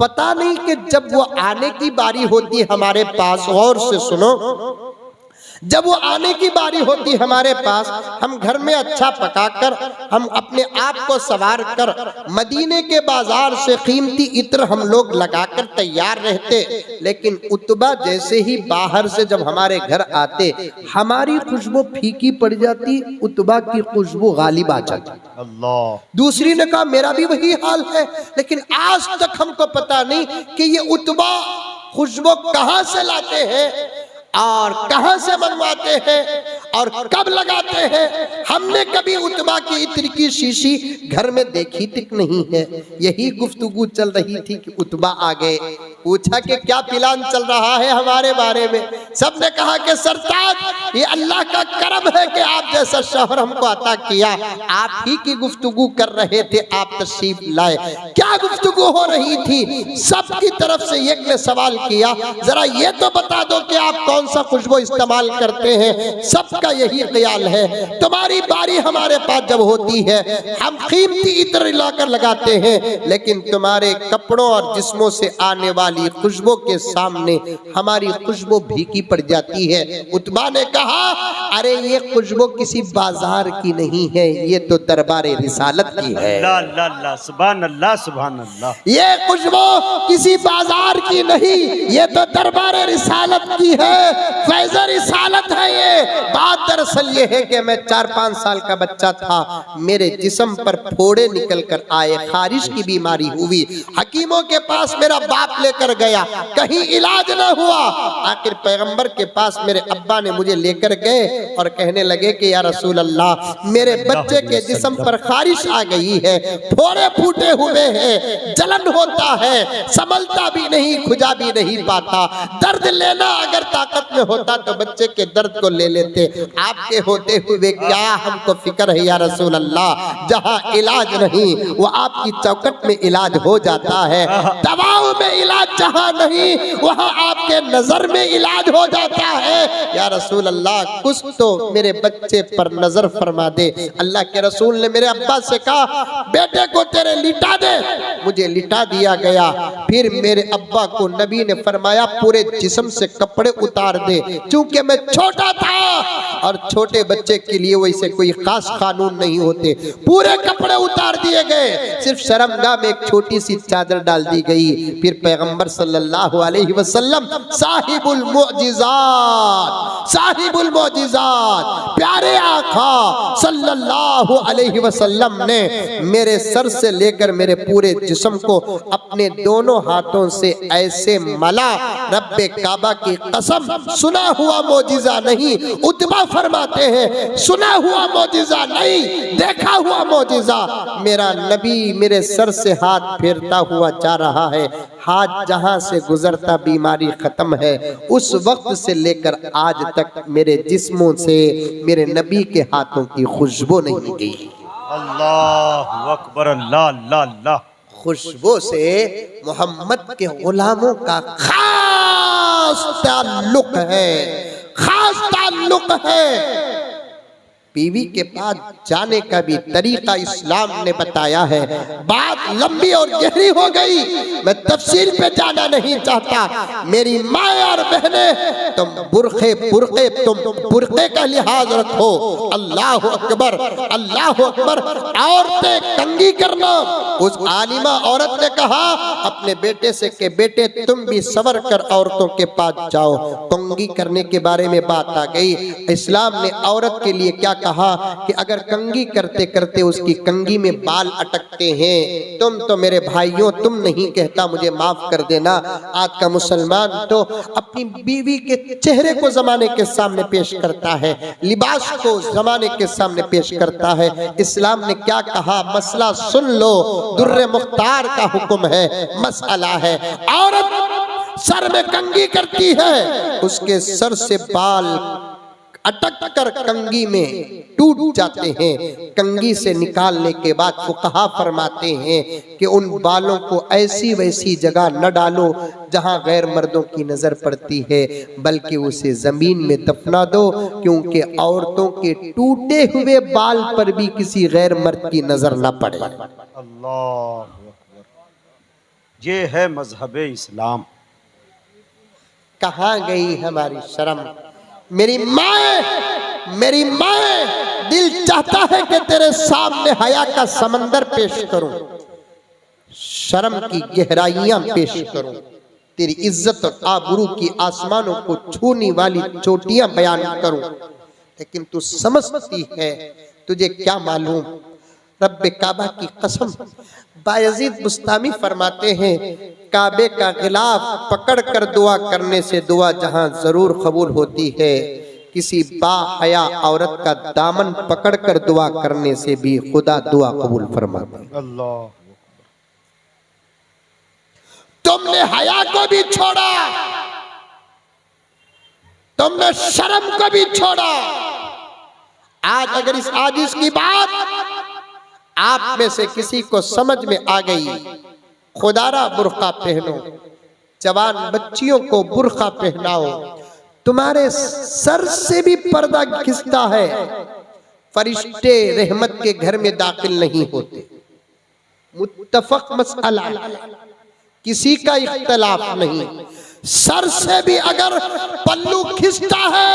पता नहीं कि जब वो आने की बारी होती हमारे पास, गौर से सुनो, जब वो आने की बारी होती हमारे पास, हम घर में अच्छा पकाकर, हम अपने आप को सवार कर मदीने के बाजार से कीमती इत्र हम लोग लगाकर तैयार रहते। लेकिन उतबा जैसे ही बाहर से जब हमारे घर आते, हमारी खुशबू फीकी पड़ जाती, उतबा की खुशबू गालिब आ जाती। अल्लाह। दूसरी ने कहा, मेरा भी वही हाल है, लेकिन आज तक हमको पता नहीं कि ये उतबा खुशबू कहां से लाते हैं और कहां से बनवाते हैं और कब लगाते हैं। हमने कभी उतबा की इत्र की शीशी घर में देखी तक नहीं है। यही गुफ्तगू चल रही थी कि उतबा आ गए। पूछा कि क्या प्लान चल रहा है हमारे बारे में। सबने कहा कि सरताज, ये अल्लाह का करम है कि आप जैसा शौहर हमको अता किया। आप ही की गुफ्तगू कर रहे थे, आप तशरीफ लाए। क्या गुफ्तगू हो रही थी? सबकी तरफ से एक ने सवाल किया, जरा ये तो बता दो कि आप कौन सा खुशबू इस्तेमाल करते हैं। सबका यही ख्याल है, तुम्हारी बारी हमारे पास जब होती है हम कीमती इत्र लाकर लगाते हैं, लेकिन तुम्हारे कपड़ों और जिस्मों से आने वाली खुशबू के सामने हमारी खुशबू फीकी पड़ जाती है। उतबा ने कहा, अरे ये खुशबू किसी बाजार की नहीं है, ये तो दरबारे रिसालत की है। अल्लाह सुभान अल्लाह सुभान अल्लाह। ये खुशबू किसी बाजार की नहीं, ये तो दरबारे रिसालत की है, फैज़ रिसालत है। ये बात दरअसल ये है कि मैं 4-5 साल का बच्चा था, मेरे जिस्म पर फोड़े निकल कर आए, खारिश की बीमारी हुई, हकीमों के पास मेरा बाप लेकर गया, कहीं इलाज न हुआ। आखिर पैगंबर के पास मेरे अब्बा ने मुझे लेकर गए और कहने लगे कि या रसूल अल्लाह, मेरे बच्चे के जिस्म पर खारिश आ गई है, फोड़े फूटे हुए हैं, जलन होता है, संभलता भी नहीं, खुजा भी नहीं पाता। दर्द लेना अगर ताकत में होता तो बच्चे के दर्द को ले लेते, आपके होते हुए क्या हमको फिक्र है या रसूल अल्लाह। जहां इलाज नहीं वो आपकी चौकट में इलाज हो जाता है, दवाओं में इलाज जहां नहीं वहां आपके नजर में इलाज हो जाता है। या रसूल अल्लाह, कुछ तो मेरे बच्चे पर नजर फरमा दे। अल्लाह के रसूल ने मेरे अब्बा से कहा, बेटे को तेरे लिटा दे। मुझे लिटा दिया गया। फिर मेरे अब्बा को नबी ने फरमाया, पूरे जिस्म से कपड़े उतार दे। चूंकि मैं छोटा था और छोटे बच्चे के लिए वैसे कोई खास कानून नहीं होते, पूरे कपड़े उतार दिए गए, सिर्फ शर्मगाह में एक छोटी सी चादर डाल दी गई। फिर पैगंबर सल्लल्लाहु अलैहि वसल्लम साहिबुल मौजिज़ात प्यारे आका सल्लल्लाहु अलैहि वसल्लम ने मेरे सर से लेकर मेरे पूरे जिस्म को अपने दोनों हाथों से ऐसे मला, रब्बे काबा की कसम, सुना हुआ मौजिज़ा नहीं। उतबा फरमाते हैं, सुना हुआ मौजिज़ा नहीं, देखा हुआ मौजिज़ा। मेरा नबी मेरे सर से हाथ फेरता हुआ जा रहा है, हाथ जहां से गुजरता बीमारी खत्म है। उस वक्त से लेकर आज तक मेरे जिस्मों से मेरे नबी के हाथों की खुशबू नहीं गई। अल्लाह अकबर, अल्लाह अल्लाह अल्लाह। खुशबू से मोहम्मद के गुलामों का खास ताल्लुक है, खास ताल्लुक है। बीवी के पास जाने का भी तरीका इस्लाम ने बताया है। बात लंबी और गहरी हो गई, मैं तफसील पे जाना नहीं चाहता। मेरी माँ और बहने, तुम बुरखे का लिहाज रखो। अल्लाह अकबर, अल्लाह अकबर। औरतें कंगी करना, उस आलिमा औरत ने कहा अपने बेटे से कि बेटे तुम भी सवर कर औरतों के पास जाओ। कंगी करने के बारे में बात आ गई। इस्लाम ने औरत के लिए क्या कहा कि अगर कंगी करते करते उसकी कंगी में बाल अटकते हैं, तुम तो मेरे भाइयों तुम नहीं कहता, मुझे माफ कर देना। आज का मुसलमान तो अपनी बीवी के चेहरे को जमाने के सामने पेश करता है, लिबास को जमाने के सामने पेश करता है। इस्लाम ने क्या कहा, मसला सुन लो, दुर्रे मुख्तार का हुक्म है, मसला है। औरत सर में कंगी करती है, उसके सर से बाल अटक कर कंगी में टूट जाते हैं। कंगी से निकालने के बाद फुकहा फरमाते हैं कि उन बालों को ऐसी वैसी जगह न डालो जहां गैर मर्दों की नजर पड़ती है, बल्कि उसे जमीन में दफना दो, क्योंकि औरतों के टूटे हुए बाल पर भी किसी गैर मर्द की नजर न पड़े। अल्लाह अकबर, ये है मजहब इस्लाम। कहाँ गई हमारी शर्म? मेरी माँ, दिल चाहता है कि तेरे सामने हया का समंदर पेश करूं, शर्म की गहराइयां पेश करूं, तेरी इज्जत और आबरू की आसमानों को छूने वाली चोटियां बयान करूं। लेकिन तू समझती है, तुझे क्या मालूम, रब्बे काबा की कसम। बायजीद बुस्तामी फरमाते हैं, काबे का गिलाफ पकड़ कर दुआ करने से दुआ जहां जरूर कबूल होती है, किसी बाहया औरत का दामन पकड़ कर दुआ करने से भी खुदा दुआ कबूल फरमाता है। अल्लाह, तुमने हया को भी छोड़ा, तुमने शर्म को भी छोड़ा। आज अगर इस आजिज की बात आप में से किसी को समझ में आ गई, खुदारा बुर्का पहनो, जवान बच्चियों को बुर्का पहनाओ, तुम्हारे सर से भी पर्दा खिसता है, फरिश्ते रहमत के घर में दाखिल नहीं होते। मुत्तफक मसला, किसी का इख्तलाफ नहीं। सर से भी अगर पल्लू खिसता है,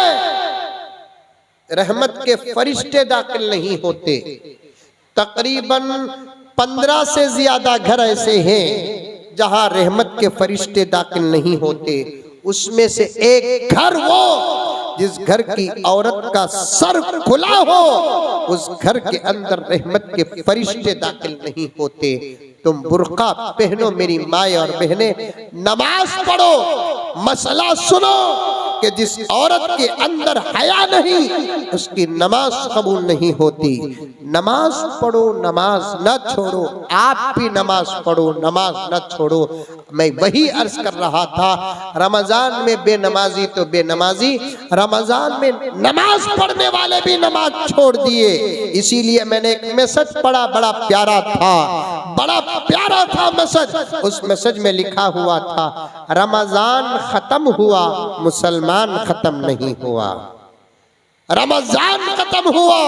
रहमत के फरिश्ते दाखिल नहीं होते। तकरीबन 15 से ज्यादा घर ऐसे हैं जहां रहमत के फरिश्ते दाखिल नहीं होते। उसमें से एक घर वो जिस घर की औरत का सर खुला हो, उस घर के अंदर रहमत के फरिश्ते दाखिल नहीं होते। तुम बुर्का पहनो मेरी माए और बहनें, नमाज पढ़ो, मसला सुनो, कि जिस औरत के अंदर हया नहीं उसकी नमाज कबूल नहीं होती। नमाज पढ़ो, नमाज न छोड़ो, आप भी नमाज पढ़ो, नमाज न छोड़ो। मैं वही अर्ज कर रहा था, रमजान में बेनमाजी तो बेनमाजी, रमजान में नमाज पढ़ने वाले भी नमाज छोड़ दिए। इसीलिए मैंने एक मैसेज पढ़ा, बड़ा प्यारा था, बड़ा प्यारा था मैसेज। उस मैसेज में लिखा हुआ था, रमजान खत्म हुआ, मुसलमान खत्म नहीं हुआ। रमजान खत्म हुआ,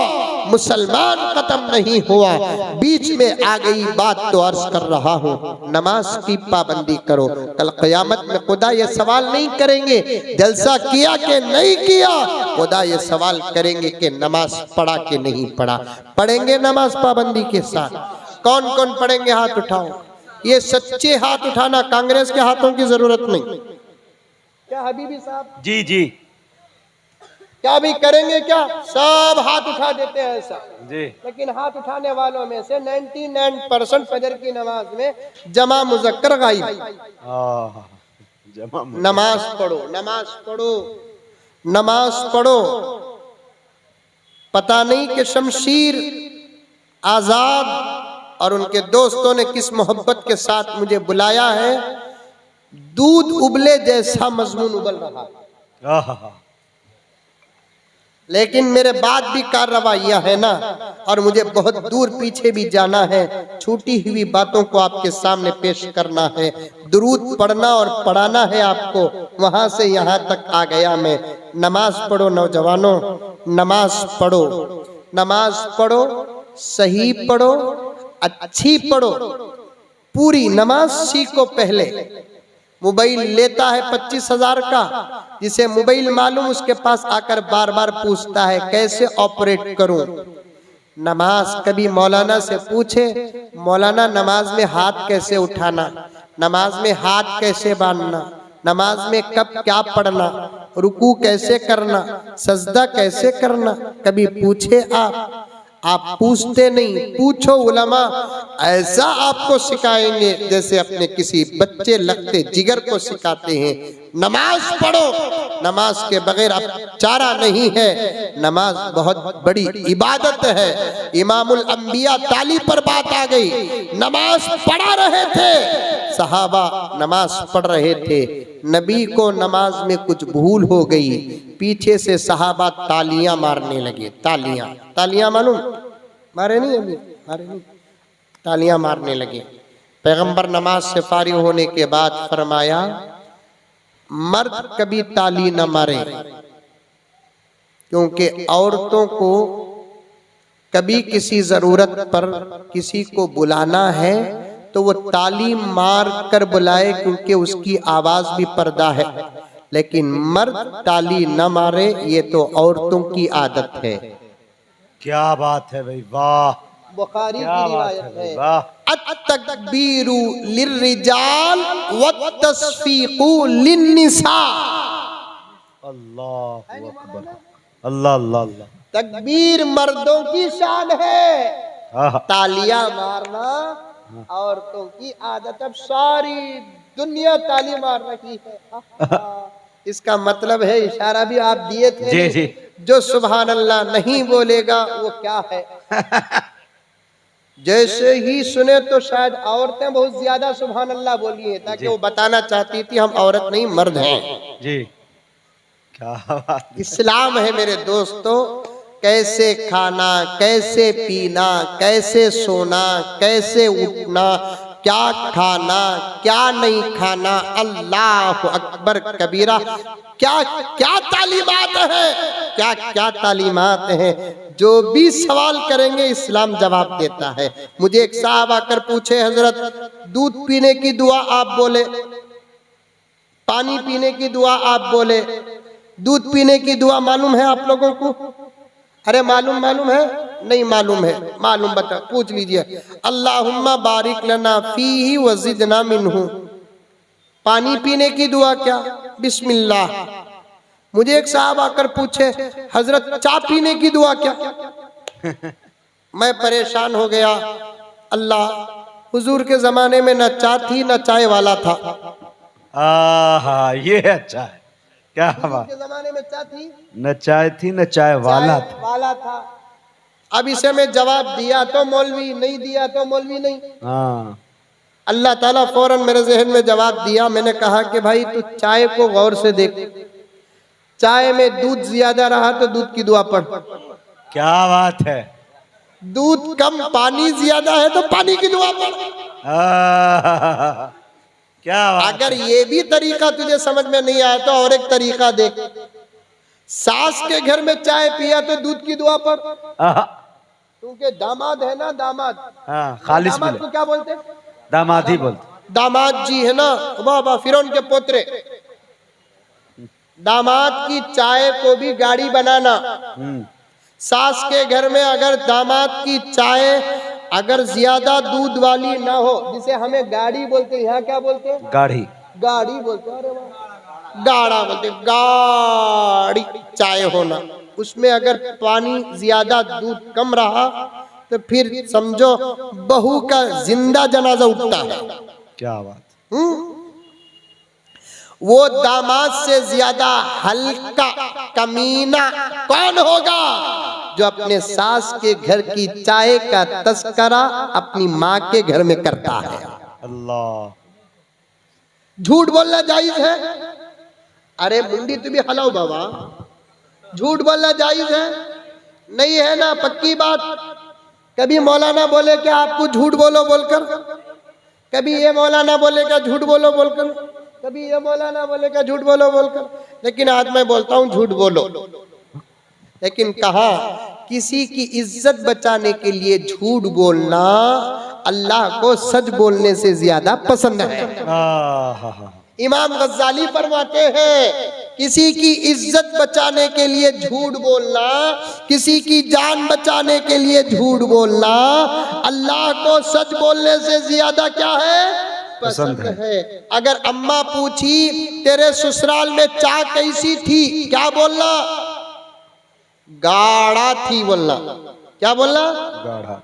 मुसलमान खत्म नहीं हुआ। बीच में आ गई बात तो अर्ज कर रहा हूँ, नमाज की पाबंदी करो। कल क़यामत में खुदा ये सवाल नहीं करेंगे जलसा किया कि नहीं किया, खुदा ये सवाल करेंगे कि नमाज पढ़ा कि नहीं पढ़ा। पढ़ेंगे नमाज पाबंदी के साथ। कौन कौन पढ़ेंगे? हाथ उठाओ। ये सच्चे हाथ उठाना, कांग्रेस के हाथों की जरूरत नहीं। क्या हबीबी साहब? जी जी। क्या भी करेंगे? क्या सब हाथ उठा देते हैं ऐसा जी। लेकिन हाथ उठाने वालों में से 99% फजर की नमाज में जमा मुजक्कर गायब। नमाज पढ़ो, नमाज पढ़ो, नमाज पढ़ो। पता नहीं कि शमशीर आजाद और उनके दोस्तों ने किस मोहब्बत के साथ मुझे बुलाया है। दूध उबले जैसा मजमून उबल रहा है, लेकिन मेरे बाद भी कार्रवाइयां है ना, और मुझे बहुत दूर पीछे भी जाना है। छूटी हुई बातों को आपके सामने पेश करना है, दुरूद पढ़ना और पढ़ाना है आपको। वहां से यहाँ तक आ गया मैं। नमाज पढ़ो नौजवानों, नमाज पढ़ो, नमाज पढ़ो, सही पढ़ो, अच्छी पढ़ो, पूरी नमाज सीखो। पहले मोबाइल लेता है 25,000 का, जिसे मोबाइल मालूम उसके पास आकर बार बार पूछता है कैसे ऑपरेट करूं। नमाज कभी मौलाना से पूछे, मौलाना नमाज में हाथ कैसे उठाना, नमाज में हाथ कैसे बांधना, नमाज में कब क्या पढ़ना, रुकू कैसे करना, सजदा कैसे करना, कभी पूछे आप पूछते नहीं। पूछो उलमा, ऐसा आपको सिखाएंगे जैसे अपने किसी बच्चे लगते जिगर को सिखाते हैं। नमाज पढ़ो, नमाज के बगैर अब चारा नहीं है। नमाज बहुत बड़ी इबादत है। इमामुल अंबिया ताली पर बात आ गई। नमाज पढ़ा रहे थे, सहाबा नमाज पढ़ रहे थे। नबी को नमाज में कुछ भूल हो गई, पीछे से सहाबा तालियां मारने लगे। तालियां मालूम? मारे नहीं अभी? मारे नहीं, तालियां मारने लगे। पैगंबर नमाज से फारिग होने के बाद फरमाया, मर्द कभी ताली न मारे, क्योंकि औरतों को कभी किसी जरूरत पर किसी को बुलाना है तो वो ताली मार कर बुलाए, क्योंकि उसकी आवाज भी पर्दा है। लेकिन मर्द ताली न मारे, ये तो औरतों की आदत है। क्या बात है भाई, वाह। बुखारी की रिवायत है, वाह। अत-तकबीरु लिर्रिजाल वत-तस्फीकु लिन्निसा। अल्लाहु अकबर, अल्लाह अल्लाह अल्लाह। तकबीर मर्दों की शान है, तालियां मारना औरतों की आदत। अब सारी दुनिया ताली मार रही है। इसका मतलब है, इशारा भी आप दिए थे जी जी। जो सुभान अल्लाह नहीं बोलेगा वो क्या है। जैसे ही सुने तो शायद औरतें बहुत ज्यादा सुभान अल्लाह बोली है, ताकि वो बताना चाहती थी हम औरत नहीं मर्द हैं। जी, क्या बात। इस्लाम है मेरे दोस्तों। कैसे खाना, कैसे पीना, कैसे सोना, कैसे उठना, क्या खाना, क्या नहीं खाना, अल्लाह अकबर कबीरा, क्या क्या तालीमात है, क्या क्या तालीमात हैं। जो भी सवाल करेंगे इस्लाम जवाब देता है। मुझे एक साहब आकर पूछे, हजरत दूध पीने की दुआ आप बोले, पानी पीने की दुआ आप बोले, दूध पीने की दुआ मालूम है आप लोगों को? अरे मालूम है? नहीं मालूम है, मालूम बता, पूछ लीजिए। अल्लाहुम्मा बारिक लना फीही वज़िदना मिन्हु। पानी पीने की दुआ क्या? बिस्मिल्लाह। मुझे एक साहब आकर पूछे, हजरत चाय पीने की दुआ क्या? मैं परेशान हो गया। अल्लाह, हुजूर के जमाने में न चाय थी न चाय वाला था। आहा, ये अच्छा है। क्या बुजुर्ग बात। के जमाने में चाय थी, न चाय थी न चाय वाला चाय था। वाला था। अब इसे मैं जवाब दिया तो मौलवी, नहीं दिया तो मौलवी नहीं। हाँ अल्लाह ताला फौरन मेरे जहन में जवाब दिया। मैंने कहा कि भाई तू चाय को गौर से देख, चाय में दूध ज्यादा रहा तो दूध की दुआ पढ़, क्या बात है। दूध कम पानी ज्यादा है तो पानी की दुआ पढ़। क्या बात। अगर ये भी तरीका तुझे समझ में नहीं आया तो और एक तरीका देख, सास के घर में चाय पिया तो दूध की दुआ पढ़, क्योंकि दामाद है ना, दामाद, हाँ खालिश दामाद मिले, को क्या बोलते हैं? दामाद ही बोलते। दामाद जी है ना, वाह वाह, फिरौन के पोतरे। दामाद की चाय को भी गाड़ी बनाना। सास के घर में अगर दामाद की चाय अगर ज्यादा दूध वाली ना हो, जिसे हमें गाड़ी बोलते हैं, यहाँ क्या बोलते हैं? गाढ़ी। गाड़ी बोलते हैं। अरे वाह, गाड़ा बोलते हैं, गाड़ी चाय होना, उसमें अगर पानी ज्यादा दूध कम रहा तो फिर समझो बहू का जिंदा जनाजा उठता है। क्या बात। वो दामाद से ज्यादा हल्का कमीना कौन होगा जो अपने सास के घर की चाय का तस्करा अपनी माँ के घर में करता है? अल्लाह। झूठ बोलना जायज है? अरे मुंडी तू भी हलाओ बाबा, झूठ बोलना जायज है? नहीं है ना, पक्की बात। कभी मौलाना बोले कि आपको झूठ बोलो बोलकर, कभी ये मौलाना बोले क्या झूठ बोलो बोलकर, कभी ये मौलाना बोले क्या झूठ बोलो बोलकर, लेकिन आज मैं बोलता हूँ झूठ बोलो। लेकिन कहा किसी की इज्जत बचाने के लिए झूठ बोलना अल्लाह को सच बोलने से ज्यादा पसंद है। इमाम गज्जाली फरमाते हैं किसी की इज्जत बचाने के लिए झूठ बोलना, किसी की जान बचाने के लिए झूठ बोलना अल्लाह को सच बोलने से ज्यादा क्या है? पसंद है। अगर अम्मा पूछी तेरे ससुराल में चाय कैसी थी, क्या बोलना? गाढ़ा थी बोलना। क्या बोलना? गाढ़ा।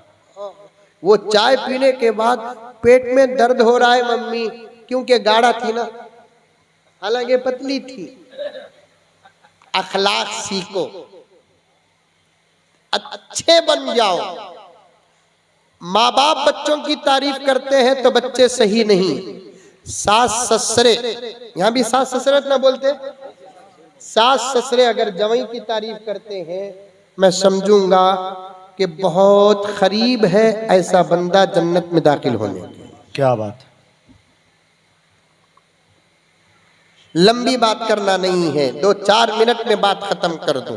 वो चाय पीने के बाद पेट में दर्द हो रहा है मम्मी, क्योंकि गाढ़ा थी ना, हालांकि पतली थी। अखलाक सीखो, अच्छे बन जाओ। माँ बाप बच्चों की तारीफ करते हैं तो बच्चे सही नहीं, सास ससुरे, यहां भी सास ससुरे ना बोलते, सास ससुरे अगर जवाई की तारीफ करते हैं, मैं समझूंगा कि बहुत करीब है ऐसा बंदा जन्नत में दाखिल होने के। क्या बात। लंबी बात करना नहीं है, 2-4 मिनट में बात खत्म कर दूं।